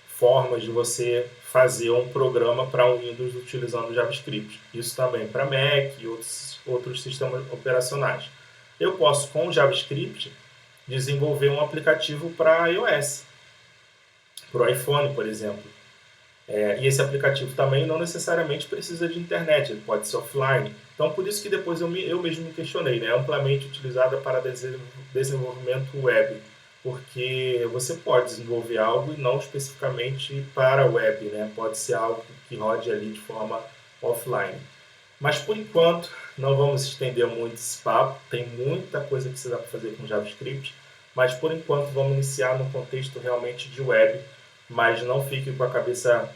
formas de você fazer um programa para o Windows utilizando JavaScript. Isso também para Mac e outros sistemas operacionais. Eu posso, com o JavaScript, desenvolver um aplicativo para iOS, para o iPhone, por exemplo. E esse aplicativo também não necessariamente precisa de internet, ele pode ser offline. Então, por isso que depois eu mesmo me questionei, né? Amplamente utilizada para desenvolvimento web, porque você pode desenvolver algo e não especificamente para a web, né? Pode ser algo que rode ali de forma offline. Mas, por enquanto, não vamos estender muito esse papo, tem muita coisa que você dá para fazer com JavaScript, mas, por enquanto, vamos iniciar no contexto realmente de web, mas não fique com a cabeça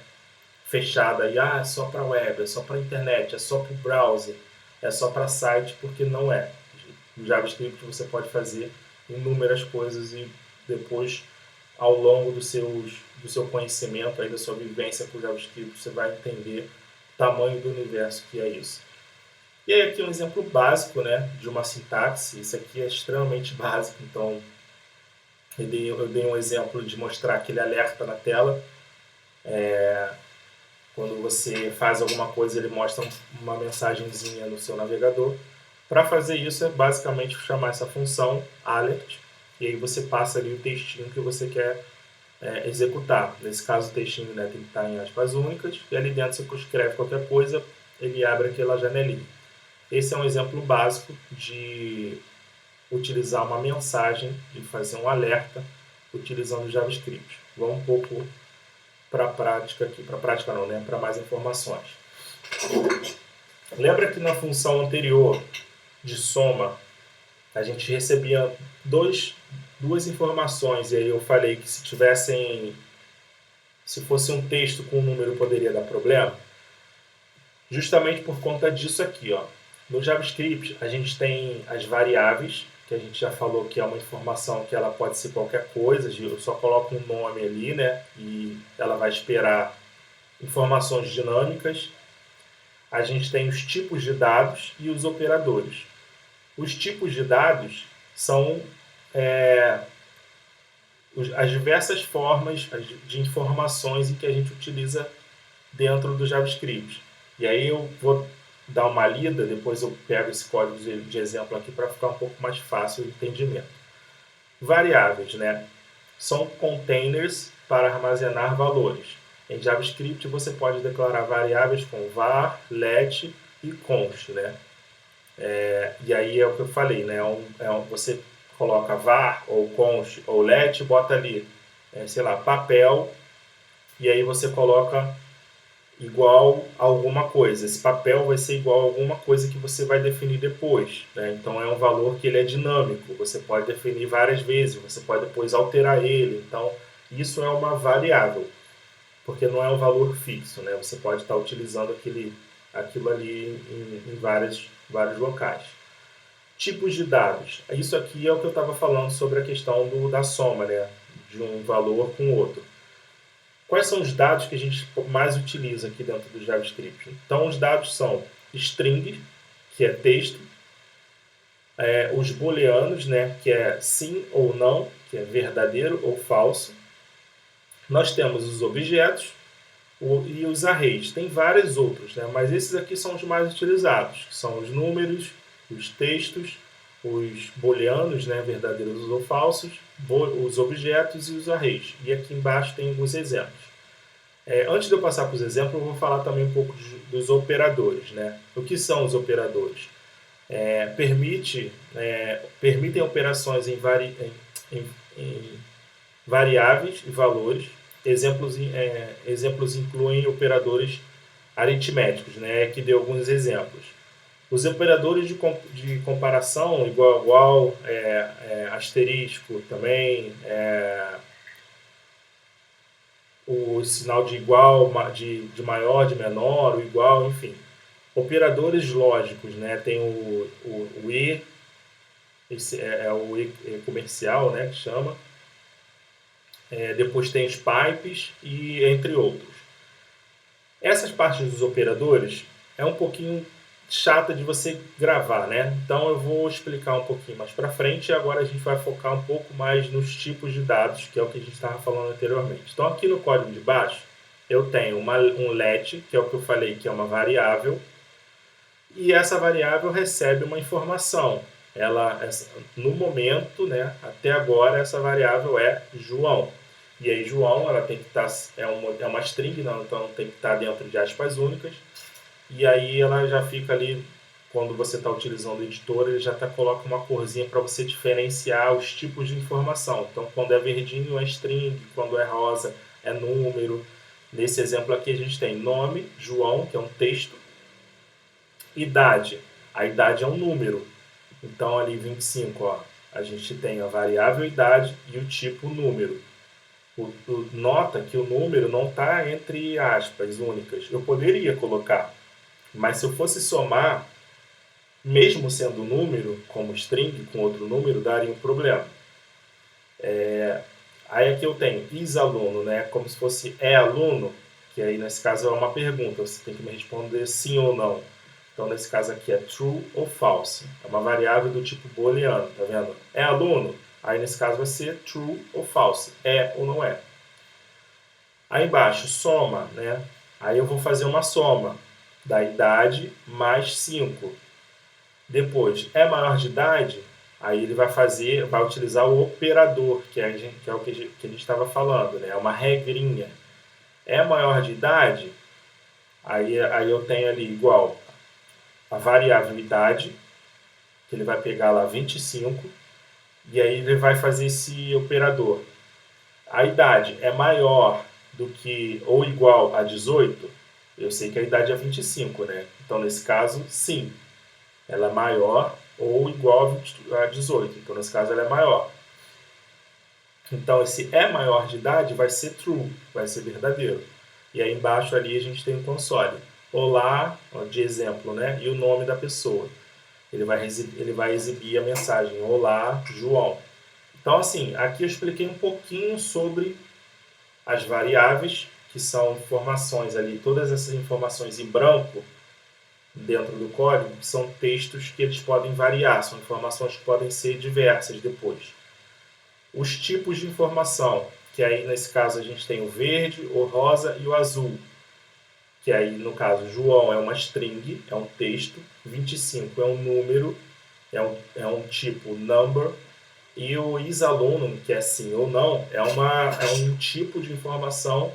fechada e é só para web, é só para internet, é só para o browser, é só para site, porque não é. No JavaScript você pode fazer inúmeras coisas e depois, ao longo do seu conhecimento, aí, da sua vivência com o JavaScript, você vai entender o tamanho do universo que é isso. E aí aqui um exemplo básico, né, de uma sintaxe. Isso aqui é extremamente básico, então eu dei um exemplo de mostrar aquele alerta na tela. Quando você faz alguma coisa, ele mostra uma mensagenzinha no seu navegador. Para fazer isso, é basicamente chamar essa função alert, e aí você passa ali o textinho que você quer executar. Nesse caso, o textinho, né, tem que estar em aspas únicas, e ali dentro você escreve qualquer coisa, ele abre aquela janelinha. Esse é um exemplo básico de utilizar uma mensagem, de fazer um alerta utilizando o JavaScript. Vamos um pouco para a prática aqui, para a prática não, né? Para mais informações. Lembra que na função anterior de soma a gente recebia duas informações, e aí eu falei que se fosse um texto com um número poderia dar problema? Justamente por conta disso aqui, ó. No JavaScript a gente tem as variáveis, que a gente já falou que é uma informação que ela pode ser qualquer coisa, eu só coloco um nome ali, né, e ela vai esperar informações dinâmicas. A gente tem os tipos de dados e os operadores. Os tipos de dados são as diversas formas de informações em que a gente utiliza dentro do JavaScript. E aí eu vou dar uma lida, depois eu pego esse código de exemplo aqui para ficar um pouco mais fácil o entendimento. Variáveis, né? São containers para armazenar valores. Em JavaScript você pode declarar variáveis com var, let e const, né? E aí é o que eu falei, né? Você coloca var ou const ou let, bota ali, sei lá, papel, e aí você coloca igual a alguma coisa. Esse papel vai ser igual a alguma coisa que você vai definir depois, né? Então é um valor que ele é dinâmico, você pode definir várias vezes, você pode depois alterar ele. Então isso é uma variável, porque não é um valor fixo, né? Você pode estar utilizando aquilo ali em vários locais. Tipos de dados. Isso aqui é o que eu estava falando sobre a questão da soma, né? De um valor com outro. Quais são os dados que a gente mais utiliza aqui dentro do JavaScript? Então, os dados são string, que é texto, os booleanos, né, que é sim ou não, que é verdadeiro ou falso. Nós temos os objetos e os arrays. Tem vários outros, né, mas esses aqui são os mais utilizados, que são os números, os textos, os booleanos, né, verdadeiros ou falsos, os objetos e os arrays. E aqui embaixo tem alguns exemplos. Antes de eu passar para os exemplos, eu vou falar também um pouco dos operadores, né? O que são os operadores? Permitem operações em variáveis e valores. Exemplos incluem operadores aritméticos, né? Aqui dei alguns exemplos. Os operadores de comparação, igual, asterisco também, o sinal de igual, de maior, de menor, o igual, enfim. Operadores lógicos, né? Tem o e, esse é o e comercial, né, que chama. Depois tem os pipes e entre outros. Essas partes dos operadores é um pouquinho chata de você gravar, né? Então eu vou explicar um pouquinho mais para frente e agora a gente vai focar um pouco mais nos tipos de dados, que é o que a gente estava falando anteriormente. Então aqui no código de baixo eu tenho um let, que é o que eu falei que é uma variável, e essa variável recebe uma informação. No momento, né, até agora, essa variável é João. E aí João, ela tem que estar, é uma string, não, então tem que estar dentro de aspas únicas. E aí ela já fica ali, quando você está utilizando o editor, ele já coloca uma corzinha para você diferenciar os tipos de informação. Então, quando é verdinho é string, quando é rosa é número. Nesse exemplo aqui a gente tem nome, João, que é um texto, idade. A idade é um número. Então ali 25, ó, a gente tem a variável idade e o tipo número. Nota que o número não está entre aspas únicas. Eu poderia colocar, mas se eu fosse somar, mesmo sendo número, como string, com outro número, daria um problema. Aí aqui eu tenho is-aluno, né? Como se fosse é-aluno, que aí nesse caso é uma pergunta, você tem que me responder sim ou não. Então nesse caso aqui é true ou false. É uma variável do tipo booleano, tá vendo? É aluno? Aí nesse caso vai ser true ou false, é ou não é. Aí embaixo, soma, né? Aí eu vou fazer uma soma da idade mais 5. Depois, é maior de idade? Aí ele vai utilizar o operador, que é o que a gente estava falando, né? É uma regrinha. É maior de idade? Aí eu tenho ali igual a variável idade, que ele vai pegar lá 25, e aí ele vai fazer esse operador. A idade é maior do que ou igual a 18? Eu sei que a idade é 25, né? Então, nesse caso, sim. Ela é maior ou igual a 18. Então, nesse caso, ela é maior. Então, esse é maior de idade vai ser true, vai ser verdadeiro. E aí embaixo ali a gente tem um console. Olá, de exemplo, né? E o nome da pessoa. Ele vai exibir a mensagem: Olá, João. Então, assim, aqui eu expliquei um pouquinho sobre as variáveis, que são informações ali, todas essas informações em branco dentro do código, são textos que eles podem variar, são informações que podem ser diversas depois. Os tipos de informação, que aí nesse caso a gente tem o verde, o rosa e o azul, que aí no caso João é uma string, é um texto, 25 é um número, é um tipo number, e o is-aluno, que é sim ou não, é um tipo de informação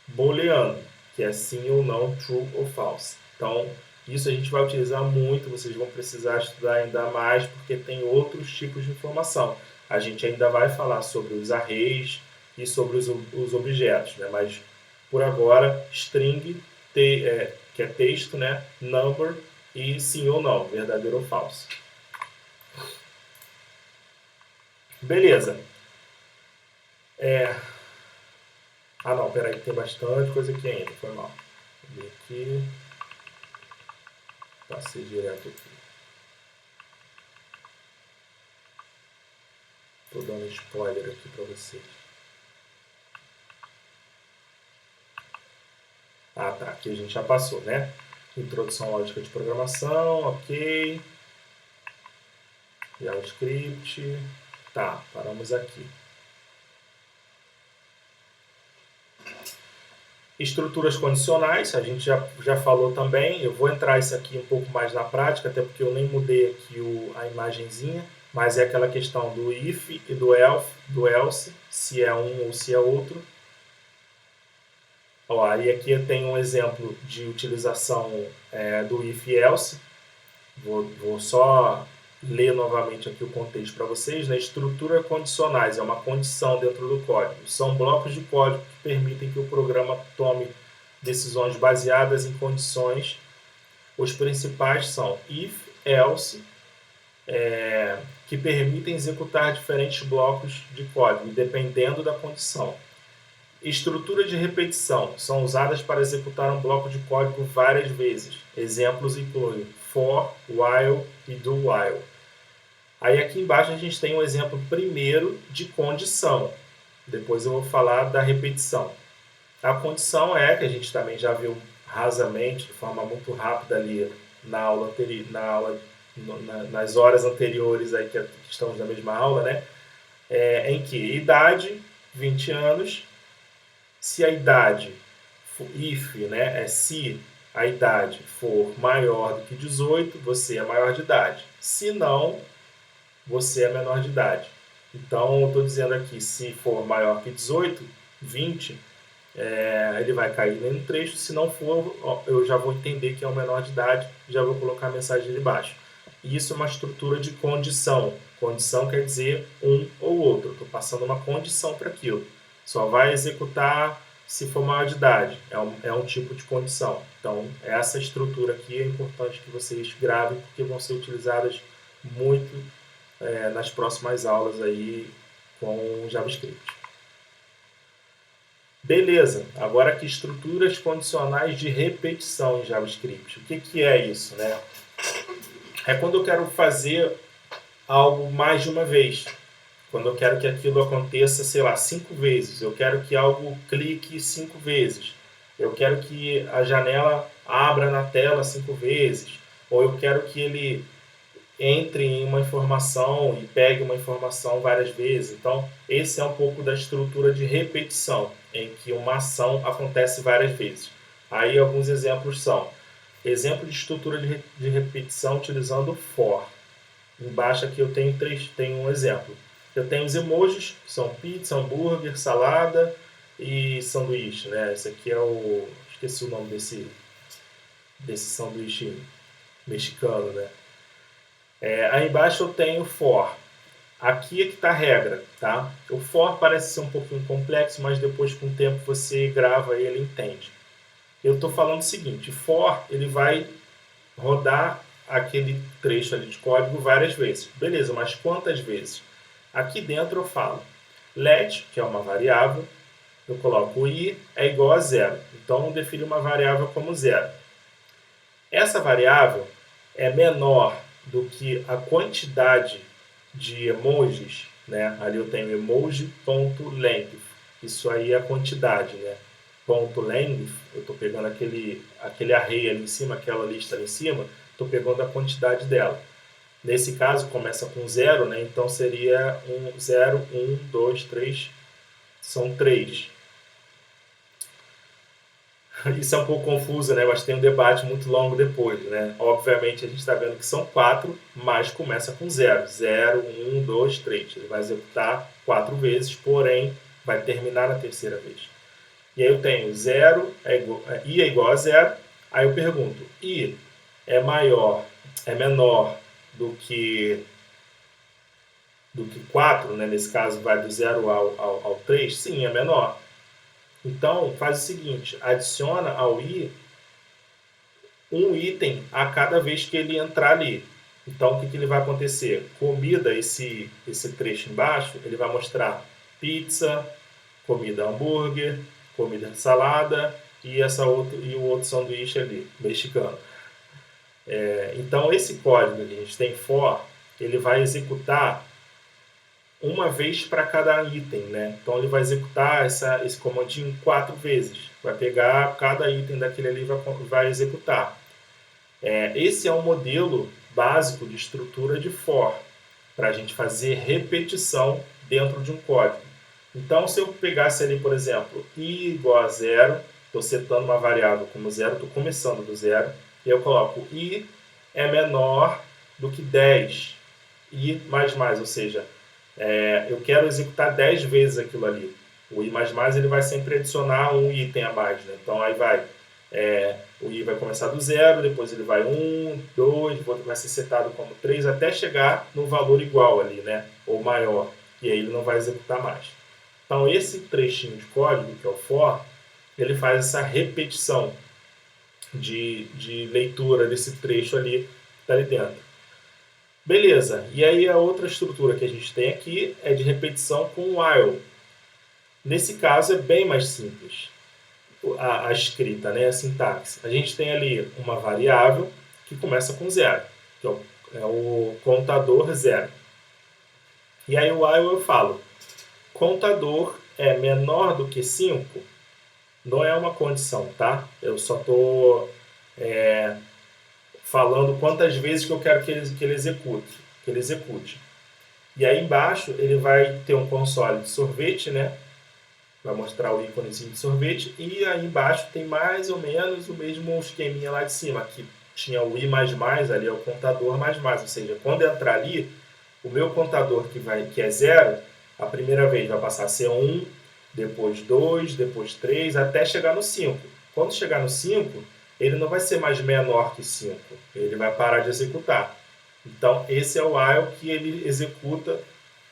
booleano, que é sim ou não, true ou false. Então, isso a gente vai utilizar muito, vocês vão precisar estudar ainda mais, porque tem outros tipos de informação. A gente ainda vai falar sobre os arrays e sobre os objetos, né? Mas por agora, string, que é texto, né? Number e sim ou não, verdadeiro ou falso. Beleza. Ah não, peraí, tem bastante coisa aqui ainda, foi mal. Vou ver aqui. Passei direto aqui. Estou dando spoiler aqui para vocês. Ah tá, aqui a gente já passou, né? Introdução lógica de programação, ok. JavaScript. Tá, paramos aqui. Estruturas condicionais, a gente já falou também. Eu vou entrar isso aqui um pouco mais na prática, até porque eu nem mudei aqui a imagenzinha, mas é aquela questão do if e do else, se é um ou se é outro. Ó, aí aqui eu tenho um exemplo de utilização do if e else. Vou só ler novamente aqui o contexto para vocês. Né? Estrutura condicionais é uma condição dentro do código. São blocos de código que permitem que o programa tome decisões baseadas em condições. Os principais são if, else, que permitem executar diferentes blocos de código, dependendo da condição. Estruturas de repetição são usadas para executar um bloco de código várias vezes. Exemplos incluem for, while e do while. Aí aqui embaixo a gente tem um exemplo primeiro de condição. Depois eu vou falar da repetição. A condição é, que a gente também já viu rasamente, de forma muito rápida ali nas horas anteriores aí que estamos na mesma aula, né? Em que idade, 20 anos, se a idade, if, né, se a idade for maior do que 18, você é maior de idade. Se não, você é menor de idade. Então, eu estou dizendo aqui, se for maior que 18, 20, ele vai cair no trecho. Se não for, eu já vou entender que é o menor de idade, já vou colocar a mensagem ali embaixo. Isso é uma estrutura de condição. Condição quer dizer um ou outro. Estou passando uma condição para aquilo. Só vai executar se for maior de idade. É um tipo de condição. Então, essa estrutura aqui é importante que vocês gravem, porque vão ser utilizadas muito nas próximas aulas aí com JavaScript. Beleza, agora aqui estruturas condicionais de repetição em JavaScript. O que é isso, né? É quando eu quero fazer algo mais de uma vez. Quando eu quero que aquilo aconteça, sei lá, 5 vezes. Eu quero que algo clique 5 vezes. Eu quero que a janela abra na tela 5 vezes. Ou eu quero que ele entre em uma informação e pegue uma informação várias vezes. Então, esse é um pouco da estrutura de repetição, em que uma ação acontece várias vezes. Aí alguns exemplos são: exemplo de estrutura de repetição utilizando for. Embaixo aqui eu tenho um exemplo. Eu tenho os emojis, que são pizza, hambúrguer, salada e sanduíche, né? Esse aqui é o... esqueci o nome desse sanduíche mexicano, né? Aí embaixo eu tenho for. Aqui é que está a regra, tá? O for parece ser um pouquinho complexo, mas depois com o tempo você grava e ele entende. Eu estou falando o seguinte: for ele vai rodar aquele trecho ali de código várias vezes. Beleza, mas quantas vezes? Aqui dentro eu falo let, que é uma variável, eu coloco o i é igual a 0. Então eu defino uma variável como 0. Essa variável é menor do que a quantidade de emojis, né? Ali eu tenho emoji.length. Isso aí é a quantidade, né? .length, eu estou pegando aquele array ali em cima, aquela lista ali em cima, estou pegando a quantidade dela. Nesse caso, começa com 0, né? Então seria 0, 1, 2, 3, são 3. Isso é um pouco confuso, né? Mas tem um debate muito longo depois, né? Obviamente a gente está vendo que são 4, mas começa com 0. 0, 1, 2, 3. Ele vai executar 4 vezes, porém vai terminar na terceira vez. E aí eu tenho 0, i é igual a 0. Aí eu pergunto, i é menor do que 4, né? Nesse caso vai do 0 ao 3? Sim, é menor. Então, faz o seguinte, adiciona ao i um item a cada vez que ele entrar ali. Então, o que ele vai acontecer? Comida, esse trecho embaixo, ele vai mostrar pizza, comida hambúrguer, comida salada e o outro sanduíche ali, mexicano. Então, esse código que a gente tem for, ele vai executar uma vez para cada item, né? Então ele vai executar esse comandinho 4 vezes. Vai pegar cada item daquele ali e vai executar. Esse é um modelo básico de estrutura de for, para a gente fazer repetição dentro de um código. Então, se eu pegasse ali, por exemplo, i igual a 0, estou setando uma variável como 0, estou começando do 0, e eu coloco i é menor do que 10, i mais, ou seja, eu quero executar 10 vezes aquilo ali. O i++ ele vai sempre adicionar um item a mais, né? Então aí o i vai começar do 0, depois ele vai 1, 2, depois vai ser setado como 3, até chegar no valor igual ali, né? Ou maior. E aí ele não vai executar mais. Então esse trechinho de código, que é o for, ele faz essa repetição de leitura desse trecho ali que está ali dentro. Beleza, e aí a outra estrutura que a gente tem aqui é de repetição com while. Nesse caso é bem mais simples a escrita, né, a sintaxe. A gente tem ali uma variável que começa com 0, que é o contador 0. E aí o while eu falo, contador é menor do que 5, não é uma condição, tá? Eu só estou falando quantas vezes que eu quero que ele execute. E aí embaixo ele vai ter um console de sorvete, né? Vai mostrar o íconezinho de sorvete. E aí embaixo tem mais ou menos o mesmo esqueminha lá de cima. Aqui tinha o i++, ali é o contador mais. Ou seja, quando entrar ali, o meu contador que é 0, a primeira vez vai passar a ser 1, depois 2, depois 3, até chegar no 5. Quando chegar no 5, ele não vai ser mais menor que 5, ele vai parar de executar. Então, esse é o while que ele executa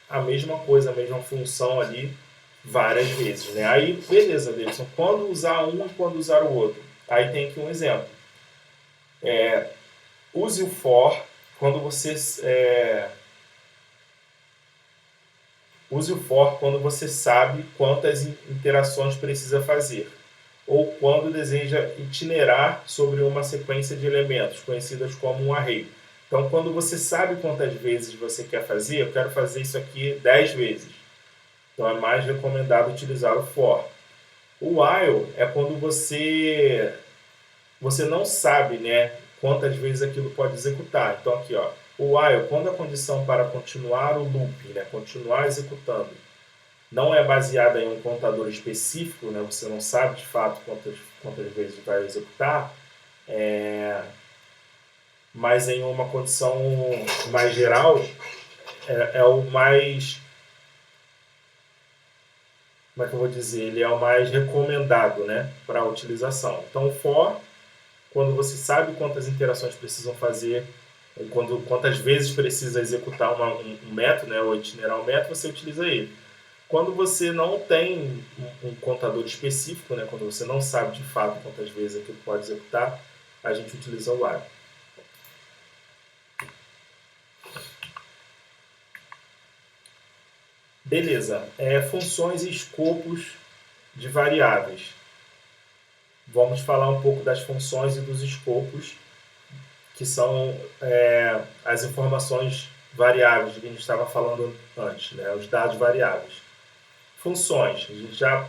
a mesma coisa, a mesma função ali várias vezes, né? Aí, beleza, Davidson, quando usar um e quando usar o outro? Aí tem aqui um exemplo. Use o for quando você use o for quando você sabe quantas interações precisa fazer, ou quando deseja itinerar sobre uma sequência de elementos, conhecidas como um array. Então, quando você sabe quantas vezes você quer fazer, eu quero fazer isso aqui 10 vezes. Então, é mais recomendado utilizar o for. O while é quando você não sabe, né, quantas vezes aquilo pode executar. Então, aqui, ó, o while, quando a condição para continuar o loop, né, continuar executando, não é baseada em um contador específico, né, você não sabe de fato quantas vezes vai executar, mas em uma condição mais geral, é o mais, como é que eu vou dizer, ele é o mais recomendado, né, para a utilização. Então, o for, quando você sabe quantas interações precisam fazer, quantas vezes precisa executar um método, né, ou itinerar um método, você utiliza ele. Quando você não tem um contador específico, né, quando você não sabe de fato quantas vezes aquilo pode executar, a gente utiliza o while. Beleza. Funções e escopos de variáveis. Vamos falar um pouco das funções e dos escopos, que são as informações variáveis que a gente estava falando antes, né, os dados variáveis. Funções, a gente já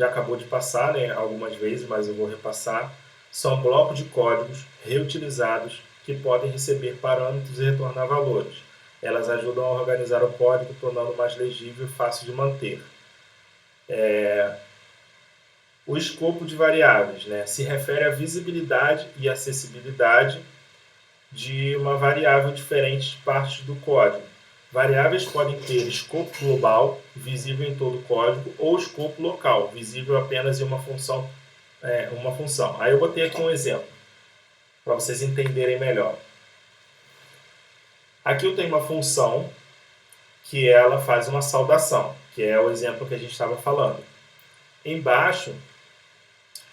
acabou de passar, né, algumas vezes, mas eu vou repassar. São blocos de códigos reutilizados que podem receber parâmetros e retornar valores. Elas ajudam a organizar o código, tornando mais legível e fácil de manter. O escopo de variáveis, né, se refere à visibilidade e acessibilidade de uma variável diferente de partes do código. Variáveis podem ter escopo global, visível em todo o código, ou escopo local, visível apenas em uma função. Aí eu botei aqui um exemplo, para vocês entenderem melhor. Aqui eu tenho uma função que ela faz uma saudação, que é o exemplo que a gente estava falando. Embaixo,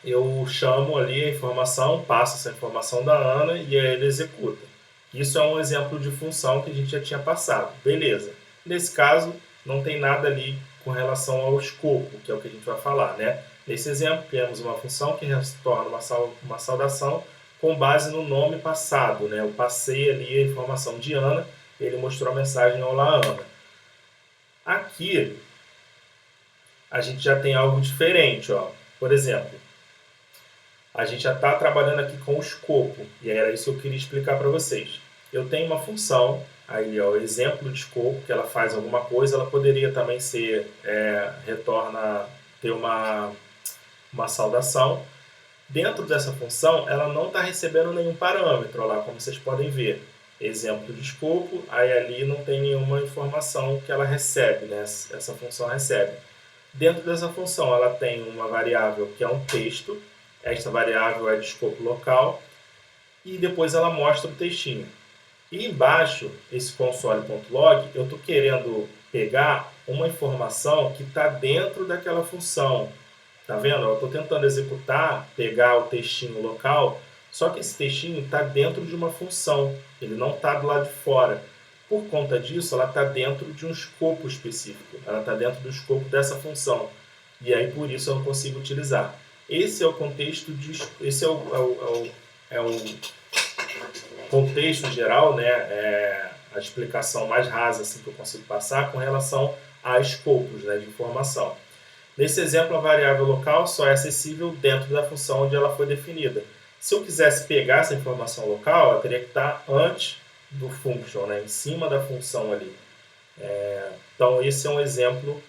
eu chamo ali a informação, passo essa informação da Ana e aí ele executa. Isso é um exemplo de função que a gente já tinha passado. Beleza. Nesse caso, não tem nada ali com relação ao escopo, que é o que a gente vai falar, né? Nesse exemplo, temos uma função que retorna uma saudação com base no nome passado, né? Eu passei ali a informação de Ana, ele mostrou a mensagem Olá, Ana. Aqui, a gente já tem algo diferente, ó. Por exemplo, a gente já está trabalhando aqui com o escopo, e era isso que eu queria explicar para vocês. Eu tenho uma função, aí ó, o exemplo de escopo, que ela faz alguma coisa, ela poderia também ser, ter uma saudação. Dentro dessa função, ela não está recebendo nenhum parâmetro, lá, como vocês podem ver. Exemplo de escopo, aí ali não tem nenhuma informação que ela recebe, né? Essa função recebe. Dentro dessa função, ela tem uma variável que é um texto, esta variável é de escopo local, e depois ela mostra o textinho. E embaixo, esse console.log, eu estou querendo pegar uma informação que está dentro daquela função. Tá vendo? Eu estou tentando executar, pegar o textinho local, só que esse textinho está dentro de uma função, ele não está do lado de fora. Por conta disso, ela está dentro de um escopo específico, ela está dentro do escopo dessa função. E aí, por isso, eu não consigo utilizar. Esse é o contexto esse é o contexto geral, né? A explicação mais rasa assim, que eu consigo passar com relação a escopos, né, de informação. Nesse exemplo, a variável local só é acessível dentro da função onde ela foi definida. Se eu quisesse pegar essa informação local, ela teria que estar antes do function, né, em cima da função ali. Então, esse é um exemplo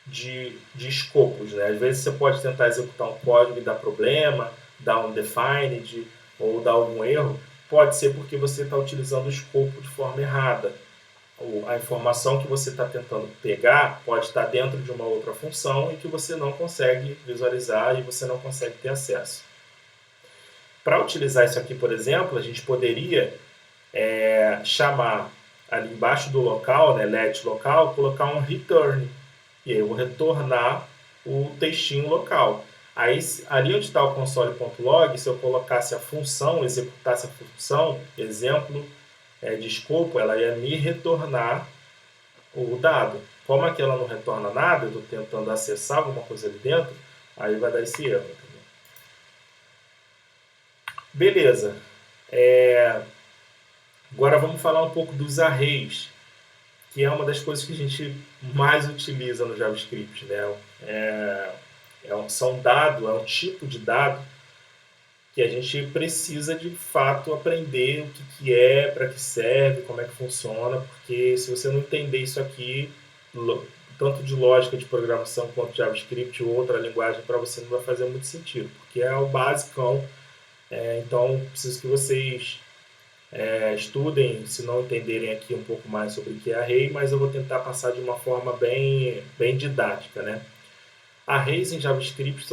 de escopos. Né? Às vezes você pode tentar executar um código e dar problema, dar um defined ou dar algum erro. Pode ser porque você está utilizando o escopo de forma errada. a informação que você está tentando pegar pode estar dentro de uma outra função e que você não consegue visualizar e você não consegue ter acesso. Para utilizar isso aqui, por exemplo, a gente poderia chamar ali embaixo do local, né, let local, colocar um return. E aí eu vou retornar o textinho local. Aí, ali onde está o console.log, se eu colocasse a função, executasse a função, exemplo de escopo, ela ia me retornar o dado. Como aqui ela não retorna nada, eu estou tentando acessar alguma coisa ali dentro, aí vai dar esse erro. Entendeu? Beleza. Agora vamos falar um pouco dos arrays, que é uma das coisas que a gente mais utiliza no JavaScript, né? São dado, é um tipo de dado que a gente precisa de fato aprender o que é, para que serve, como é que funciona, porque se você não entender isso aqui, tanto de lógica de programação quanto de JavaScript ou outra linguagem, para você não vai fazer muito sentido, porque é o basicão. Então, preciso que vocês estudem, se não entenderem aqui um pouco mais sobre o que é array, mas eu vou tentar passar de uma forma bem didática, né? Arrays em JavaScript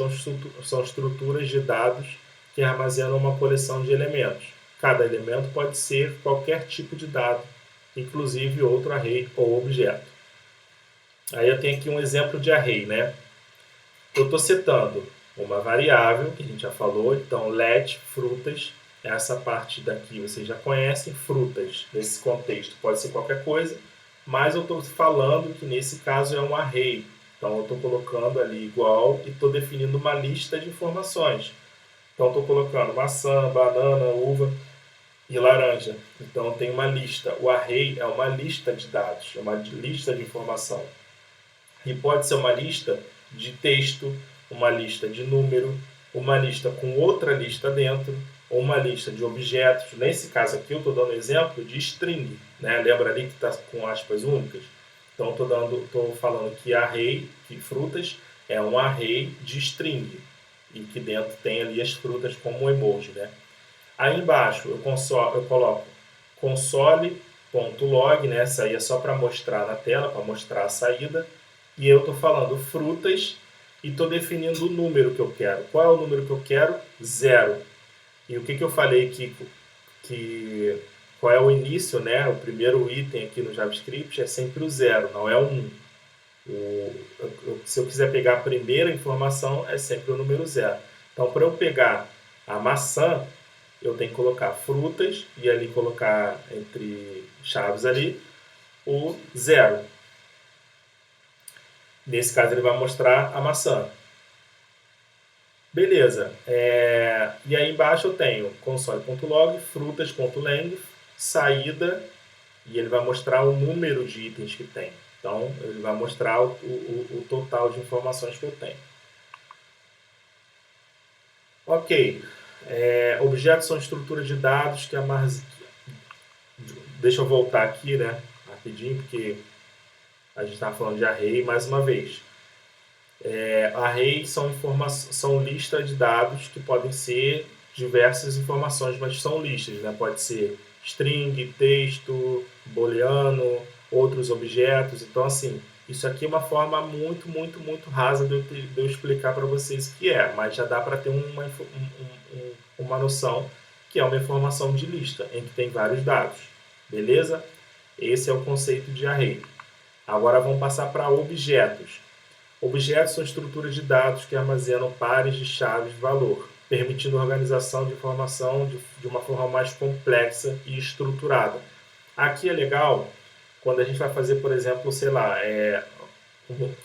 são estruturas de dados que armazenam uma coleção de elementos. Cada elemento pode ser qualquer tipo de dado, inclusive outro array ou objeto. Aí eu tenho aqui um exemplo de array, né? Eu estou setando uma variável, que a gente já falou, então let frutas, essa parte daqui vocês já conhecem, frutas, nesse contexto pode ser qualquer coisa, mas eu estou falando que nesse caso é um array, então eu estou colocando ali igual e estou definindo uma lista de informações. Então estou colocando maçã, banana, uva e laranja. Então tem uma lista. O array é uma lista de dados, é uma lista de informação. E pode ser uma lista de texto, uma lista de número, uma lista com outra lista dentro, ou uma lista de objetos. Nesse caso aqui eu estou dando exemplo de string, né? Lembra ali que está com aspas únicas? Então estou falando que array, que frutas, é um array de string e que dentro tem ali as frutas como um emoji, né? Aí embaixo eu coloco console.log, né? Essa aí é só para mostrar na tela, para mostrar a saída. E eu estou falando frutas e estou definindo o número que eu quero. Qual é o número que eu quero? 0. E o que eu falei que qual é o início, né? O primeiro item aqui no JavaScript é sempre o 0, não é o 1. Se eu quiser pegar a primeira informação, é sempre o número 0. Então, para eu pegar a maçã, eu tenho que colocar frutas e ali colocar entre chaves ali o 0. Nesse caso, ele vai mostrar a maçã. Beleza. E aí embaixo eu tenho console.log, frutas.length, saída, e ele vai mostrar o número de itens que tem. Então, ele vai mostrar o total de informações que eu tenho. Ok. Objetos são estruturas de dados que Deixa eu voltar aqui, né? Rapidinho, porque a gente estava falando de array mais uma vez. Arrays são listas de dados que podem ser diversas informações, mas são listas, né? Pode ser string, texto, booleano, outros objetos. Então, assim, isso aqui é uma forma muito rasa de eu explicar para vocês o que é, mas já dá para ter uma noção que é uma informação de lista, em que tem vários dados. Beleza? Esse é o conceito de array. Agora vamos passar para objetos. Objetos são estruturas de dados que armazenam pares de chaves de valor, permitindo a organização de informação de uma forma mais complexa e estruturada. Aqui é legal quando a gente vai fazer, por exemplo, sei lá,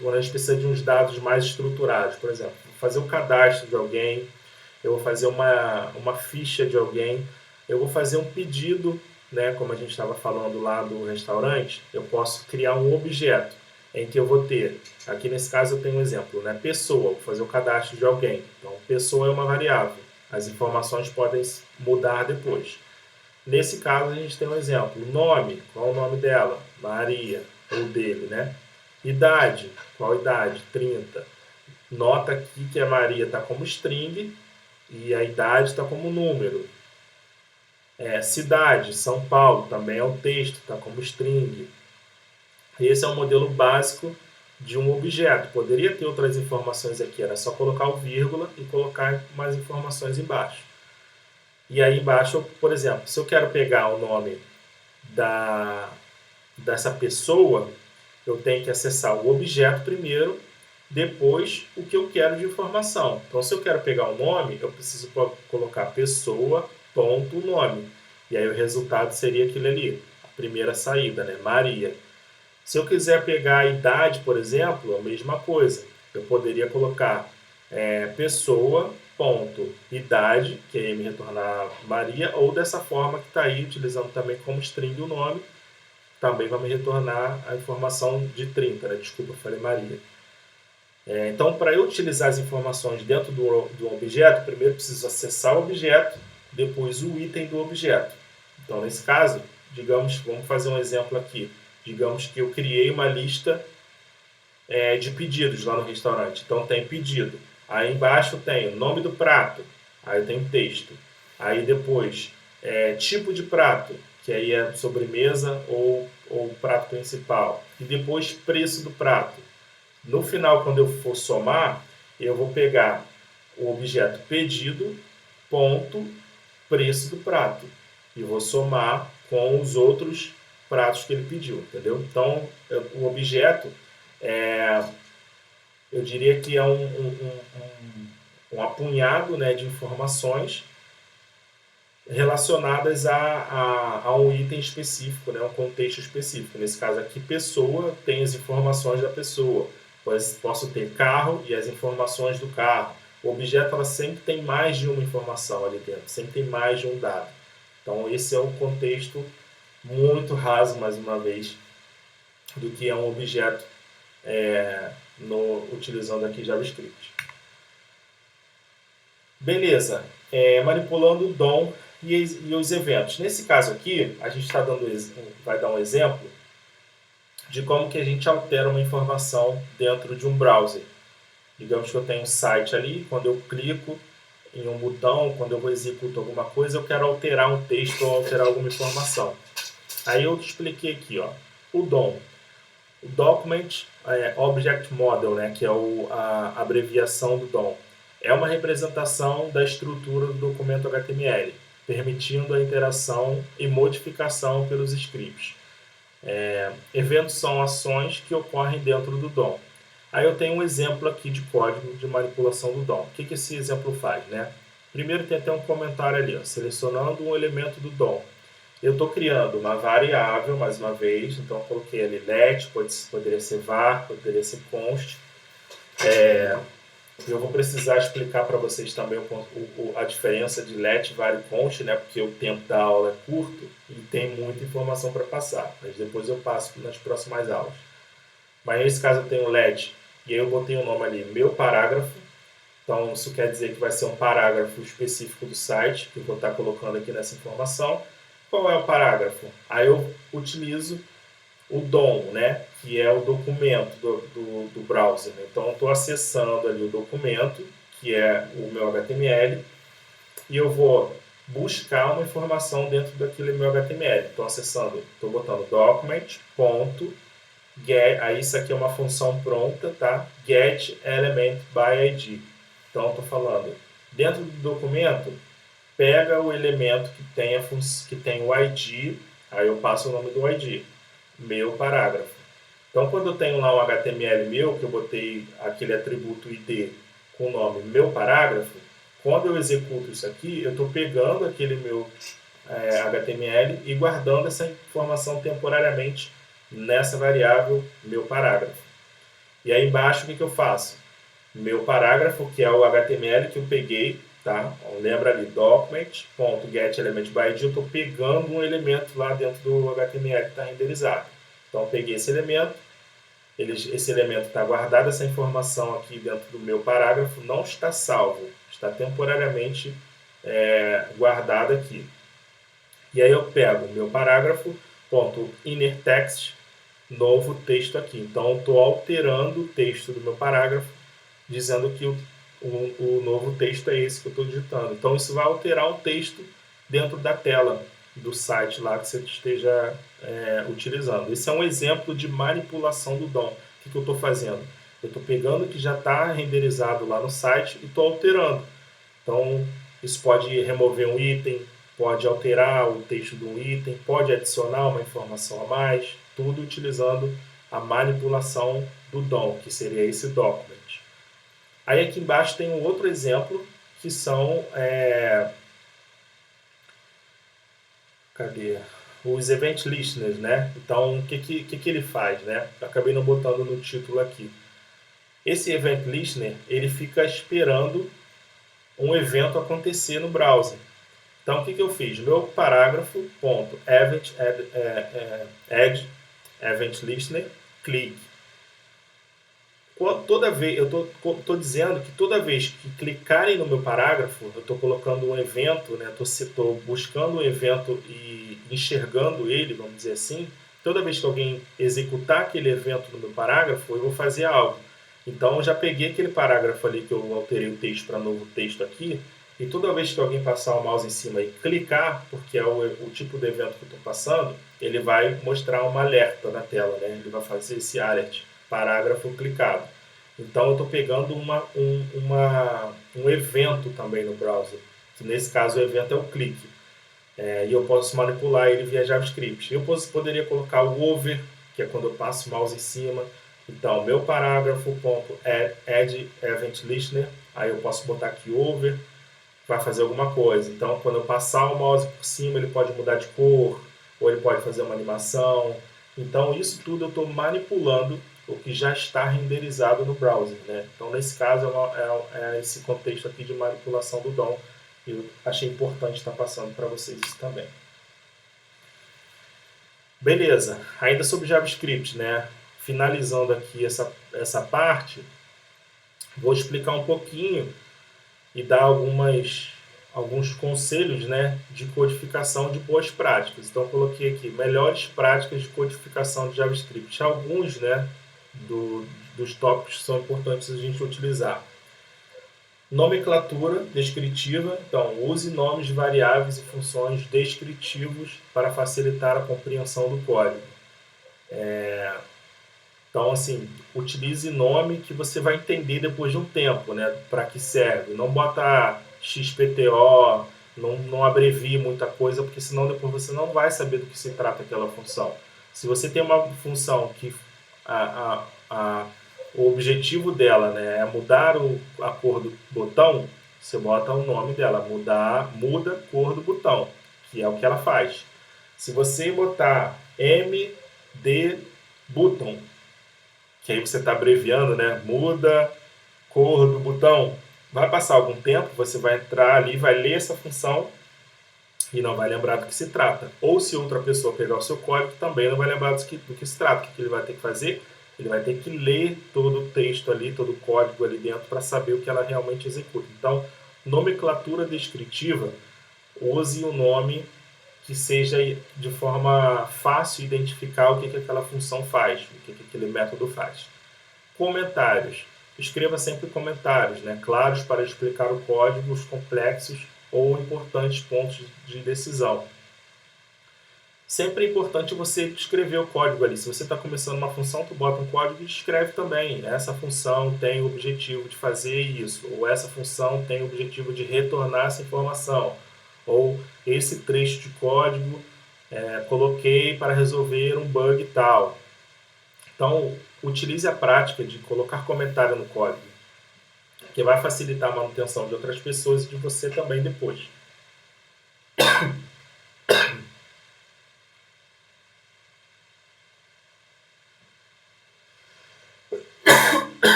quando a gente precisa de uns dados mais estruturados. Por exemplo, vou fazer um cadastro de alguém, eu vou fazer uma ficha de alguém, eu vou fazer um pedido, né, como a gente estava falando lá do restaurante, eu posso criar um objeto em que eu vou ter, aqui nesse caso eu tenho um exemplo, né, pessoa, vou fazer o cadastro de alguém. Então, pessoa é uma variável, as informações podem mudar depois. Nesse caso, a gente tem um exemplo, nome, qual é o nome dela? Maria, ou dele, né? Idade, qual idade? 30. Nota aqui que a Maria está como string e a idade está como número. Cidade, São Paulo, também é um texto, está como string. Esse é o modelo básico de um objeto. Poderia ter outras informações aqui, era só colocar o vírgula e colocar mais informações embaixo. E aí embaixo, por exemplo, se eu quero pegar o nome dessa pessoa, eu tenho que acessar o objeto primeiro, depois o que eu quero de informação. Então, se eu quero pegar o nome, eu preciso colocar pessoa, ponto, nome. E aí o resultado seria aquilo ali, a primeira saída, né? Maria. Se eu quiser pegar a idade, por exemplo, a mesma coisa. Eu poderia colocar pessoa, ponto, idade, que aí me retornar Maria, ou dessa forma que está aí, utilizando também como string o nome, também vai me retornar a informação de 30, né? Desculpa, eu falei Maria. Então, para eu utilizar as informações dentro do objeto, primeiro eu preciso acessar o objeto, depois o item do objeto. Então, nesse caso, digamos, vamos fazer um exemplo aqui. Digamos que eu criei uma lista de pedidos lá no restaurante. Então, tem pedido. Aí embaixo tem o nome do prato. Aí tem texto. Aí depois, tipo de prato, que aí é sobremesa ou prato principal. E depois, preço do prato. No final, quando eu for somar, eu vou pegar o objeto pedido, ponto, preço do prato. E vou somar com os outros pratos que ele pediu, entendeu? Então, o objeto, eu diria que é um apunhado, né, de informações relacionadas a um item específico, né, um contexto específico. Nesse caso aqui, pessoa, tem as informações da pessoa. Posso ter carro e as informações do carro. O objeto ela sempre tem mais de uma informação ali dentro, sempre tem mais de um dado. Então esse é um contexto muito raso, mais uma vez, do que é um objeto utilizando aqui JavaScript. Beleza, manipulando o DOM e os eventos. Nesse caso aqui, a gente vai dar um exemplo de como que a gente altera uma informação dentro de um browser. Digamos que eu tenho um site ali, quando eu clico em um botão, quando eu executo alguma coisa, eu quero alterar um texto ou alterar alguma informação. Aí eu te expliquei aqui, ó, o DOM. O Document Object Model, né, que é a abreviação do DOM. É uma representação da estrutura do documento HTML, permitindo a interação e modificação pelos scripts. Eventos são ações que ocorrem dentro do DOM. Aí eu tenho um exemplo aqui de código de manipulação do DOM. O que esse exemplo faz, né? Primeiro tem até um comentário ali, ó, selecionando um elemento do DOM. Eu estou criando uma variável, mais uma vez, então eu coloquei ali let, poderia ser var, poderia ser const. Eu vou precisar explicar para vocês também a diferença de let, var e const, né? Porque o tempo da aula é curto e tem muita informação para passar. Mas depois eu passo nas próximas aulas. Mas nesse caso eu tenho let e aí eu botei o nome ali, meu parágrafo. Então isso quer dizer que vai ser um parágrafo específico do site, que eu vou estar colocando aqui nessa informação. Qual é o parágrafo? Aí eu utilizo o DOM, né, que é o documento do browser. Então, eu estou acessando ali o documento, que é o meu HTML, e eu vou buscar uma informação dentro daquele meu HTML. Estou acessando, estou botando document.get, aí isso aqui é uma função pronta, tá? Get element by ID. Então, estou falando, dentro do documento, pega o elemento que tem o ID, aí eu passo o nome do ID, meu parágrafo. Então, quando eu tenho lá um HTML meu, que eu botei aquele atributo ID com o nome meu parágrafo, quando eu executo isso aqui, eu estou pegando aquele meu HTML e guardando essa informação temporariamente nessa variável meu parágrafo. E aí embaixo, o que eu faço? Meu parágrafo, que é o HTML que eu peguei, tá? Então, lembra ali, document.getElementById, eu estou pegando um elemento lá dentro do HTML que está renderizado. Então, eu peguei esse elemento, esse elemento está guardado, essa informação aqui dentro do meu parágrafo não está salvo, está temporariamente guardada aqui. E aí eu pego o meu parágrafo, ponto inner text, novo texto aqui. Então, estou alterando o texto do meu parágrafo, dizendo que o novo texto é esse que eu estou digitando. Então, isso vai alterar o texto dentro da tela. do site lá que você esteja utilizando. Esse é um exemplo de manipulação do DOM. O que eu estou fazendo? Eu estou pegando o que já está renderizado lá no site e estou alterando. Então, isso pode remover um item, pode alterar o texto de um item, pode adicionar uma informação a mais, tudo utilizando a manipulação do DOM, que seria esse document. Aí aqui embaixo tem um outro exemplo, que são cadê? Os event listeners, né? Então, o que ele faz, né? Eu acabei não botando no título aqui. Esse event listener, ele fica esperando um evento acontecer no browser. Então, o que eu fiz? Meu parágrafo, ponto, add event listener, clique. Toda vez, eu estou dizendo que toda vez que clicarem no meu parágrafo, eu estou colocando um evento, né? Estou buscando um evento e enxergando ele, vamos dizer assim. Toda vez que alguém executar aquele evento no meu parágrafo, eu vou fazer algo. Então, eu já peguei aquele parágrafo ali que eu alterei o texto para novo texto aqui, e toda vez que alguém passar o mouse em cima e clicar, porque é o tipo de evento que eu estou passando, ele vai mostrar uma alerta na tela, né? Ele vai fazer esse alert, parágrafo clicado. Então, eu estou pegando um evento também no browser, que nesse caso o evento é o clique. E eu posso manipular ele via JavaScript. Eu poderia colocar o over, que é quando eu passo o mouse em cima. Então, meu parágrafo, ponto, add event listener, aí eu posso botar aqui over, vai fazer alguma coisa. Então, quando eu passar o mouse por cima, ele pode mudar de cor, ou ele pode fazer uma animação. Então, isso tudo eu estou manipulando o que já está renderizado no browser, né? Então, nesse caso, é esse contexto aqui de manipulação do DOM. Eu achei importante estar passando para vocês isso também. Beleza, ainda sobre JavaScript, né? Finalizando aqui essa parte, vou explicar um pouquinho e dar alguns conselhos, né, de codificação de boas práticas. Então, coloquei aqui melhores práticas de codificação de JavaScript. Alguns, né, dos tópicos que são importantes a gente utilizar. Nomenclatura descritiva. Então, use nomes de variáveis e funções descritivos para facilitar a compreensão do código. Então, assim, utilize nome que você vai entender depois de um tempo, né? Para que serve. Não bota XPTO, não abrevie muita coisa, porque senão depois você não vai saber do que se trata aquela função. Se você tem uma função que o objetivo dela, né, é mudar a cor do botão, você bota o nome dela, muda a cor do botão, que é o que ela faz. Se você botar MD button, que aí você está abreviando, né? Muda cor do botão. Vai passar algum tempo, você vai entrar ali, vai ler essa função e não vai lembrar do que se trata. Ou se outra pessoa pegar o seu código, também não vai lembrar do que se trata. O que ele vai ter que fazer? Ele vai ter que ler todo o texto ali, todo o código ali dentro para saber o que ela realmente executa. Então, nomenclatura descritiva, use o nome que seja de forma fácil identificar o que aquela função faz, o que aquele método faz. Comentários. Escreva sempre comentários, né, claros para explicar o código, os complexos ou importantes pontos de decisão. Sempre é importante você escrever o código ali. Se você está começando uma função, tu bota um código e escreve também. Essa função tem o objetivo de fazer isso, ou essa função tem o objetivo de retornar essa informação, ou esse trecho de código coloquei para resolver um bug tal. Então, utilize a prática de colocar comentário no código, que vai facilitar a manutenção de outras pessoas e de você também depois.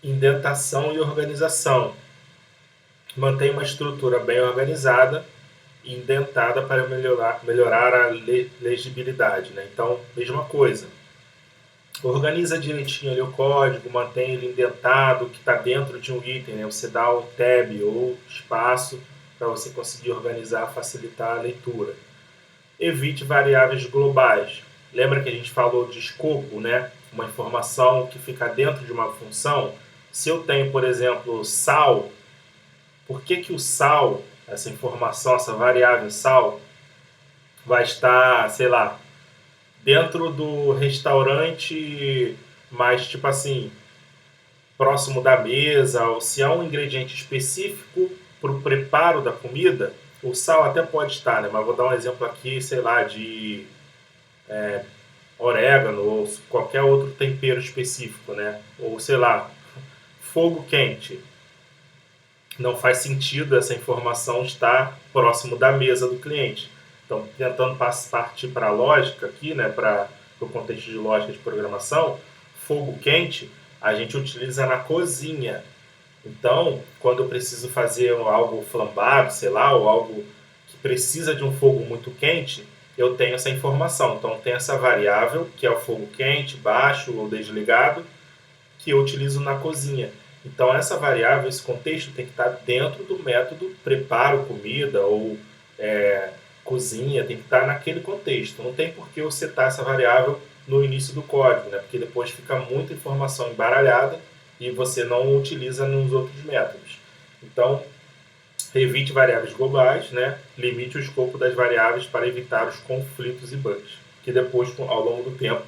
Indentação e organização. Mantenha uma estrutura bem organizada e indentada para melhorar a legibilidade, né? Então, mesma coisa. Organiza direitinho ali o código, mantém ele indentado, que está dentro de um item, né? Você dá o tab ou espaço para você conseguir organizar, facilitar a leitura. Evite variáveis globais. Lembra que a gente falou de escopo, né? Uma informação que fica dentro de uma função. Se eu tenho, por exemplo, sal, por que o sal, essa informação, essa variável sal, vai estar, sei lá, dentro do restaurante, mas tipo assim, próximo da mesa, ou se há um ingrediente específico para o preparo da comida, o sal até pode estar, né? Mas vou dar um exemplo aqui, sei lá, de orégano ou qualquer outro tempero específico, né? Ou sei lá, fogo quente. Não faz sentido essa informação estar próximo da mesa do cliente. Então, tentando partir para a lógica aqui, né, para o contexto de lógica de programação, fogo quente a gente utiliza na cozinha. Então, quando eu preciso fazer algo flambado, sei lá, ou algo que precisa de um fogo muito quente, eu tenho essa informação. Então, tem essa variável, que é o fogo quente, baixo ou desligado, que eu utilizo na cozinha. Então, essa variável, esse contexto tem que estar dentro do método preparo comida ou cozinha, tem que estar naquele contexto. Não tem por que eu setar essa variável no início do código, né? Porque depois fica muita informação embaralhada e você não utiliza nos outros métodos. Então, evite variáveis globais, né? Limite o escopo das variáveis para evitar os conflitos e bugs, que depois, ao longo do tempo,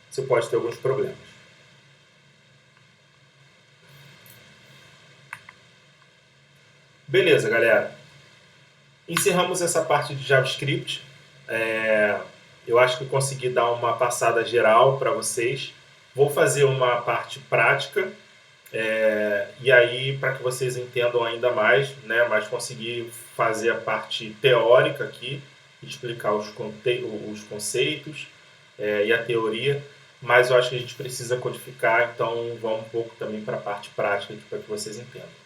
você pode ter alguns problemas. Beleza, galera. Encerramos essa parte de JavaScript. Eu acho que consegui dar uma passada geral para vocês. Vou fazer uma parte prática, e aí para que vocês entendam ainda mais, né, mas conseguir fazer a parte teórica aqui, explicar os conceitos e a teoria, mas eu acho que a gente precisa codificar, então vamos um pouco também para a parte prática para que vocês entendam.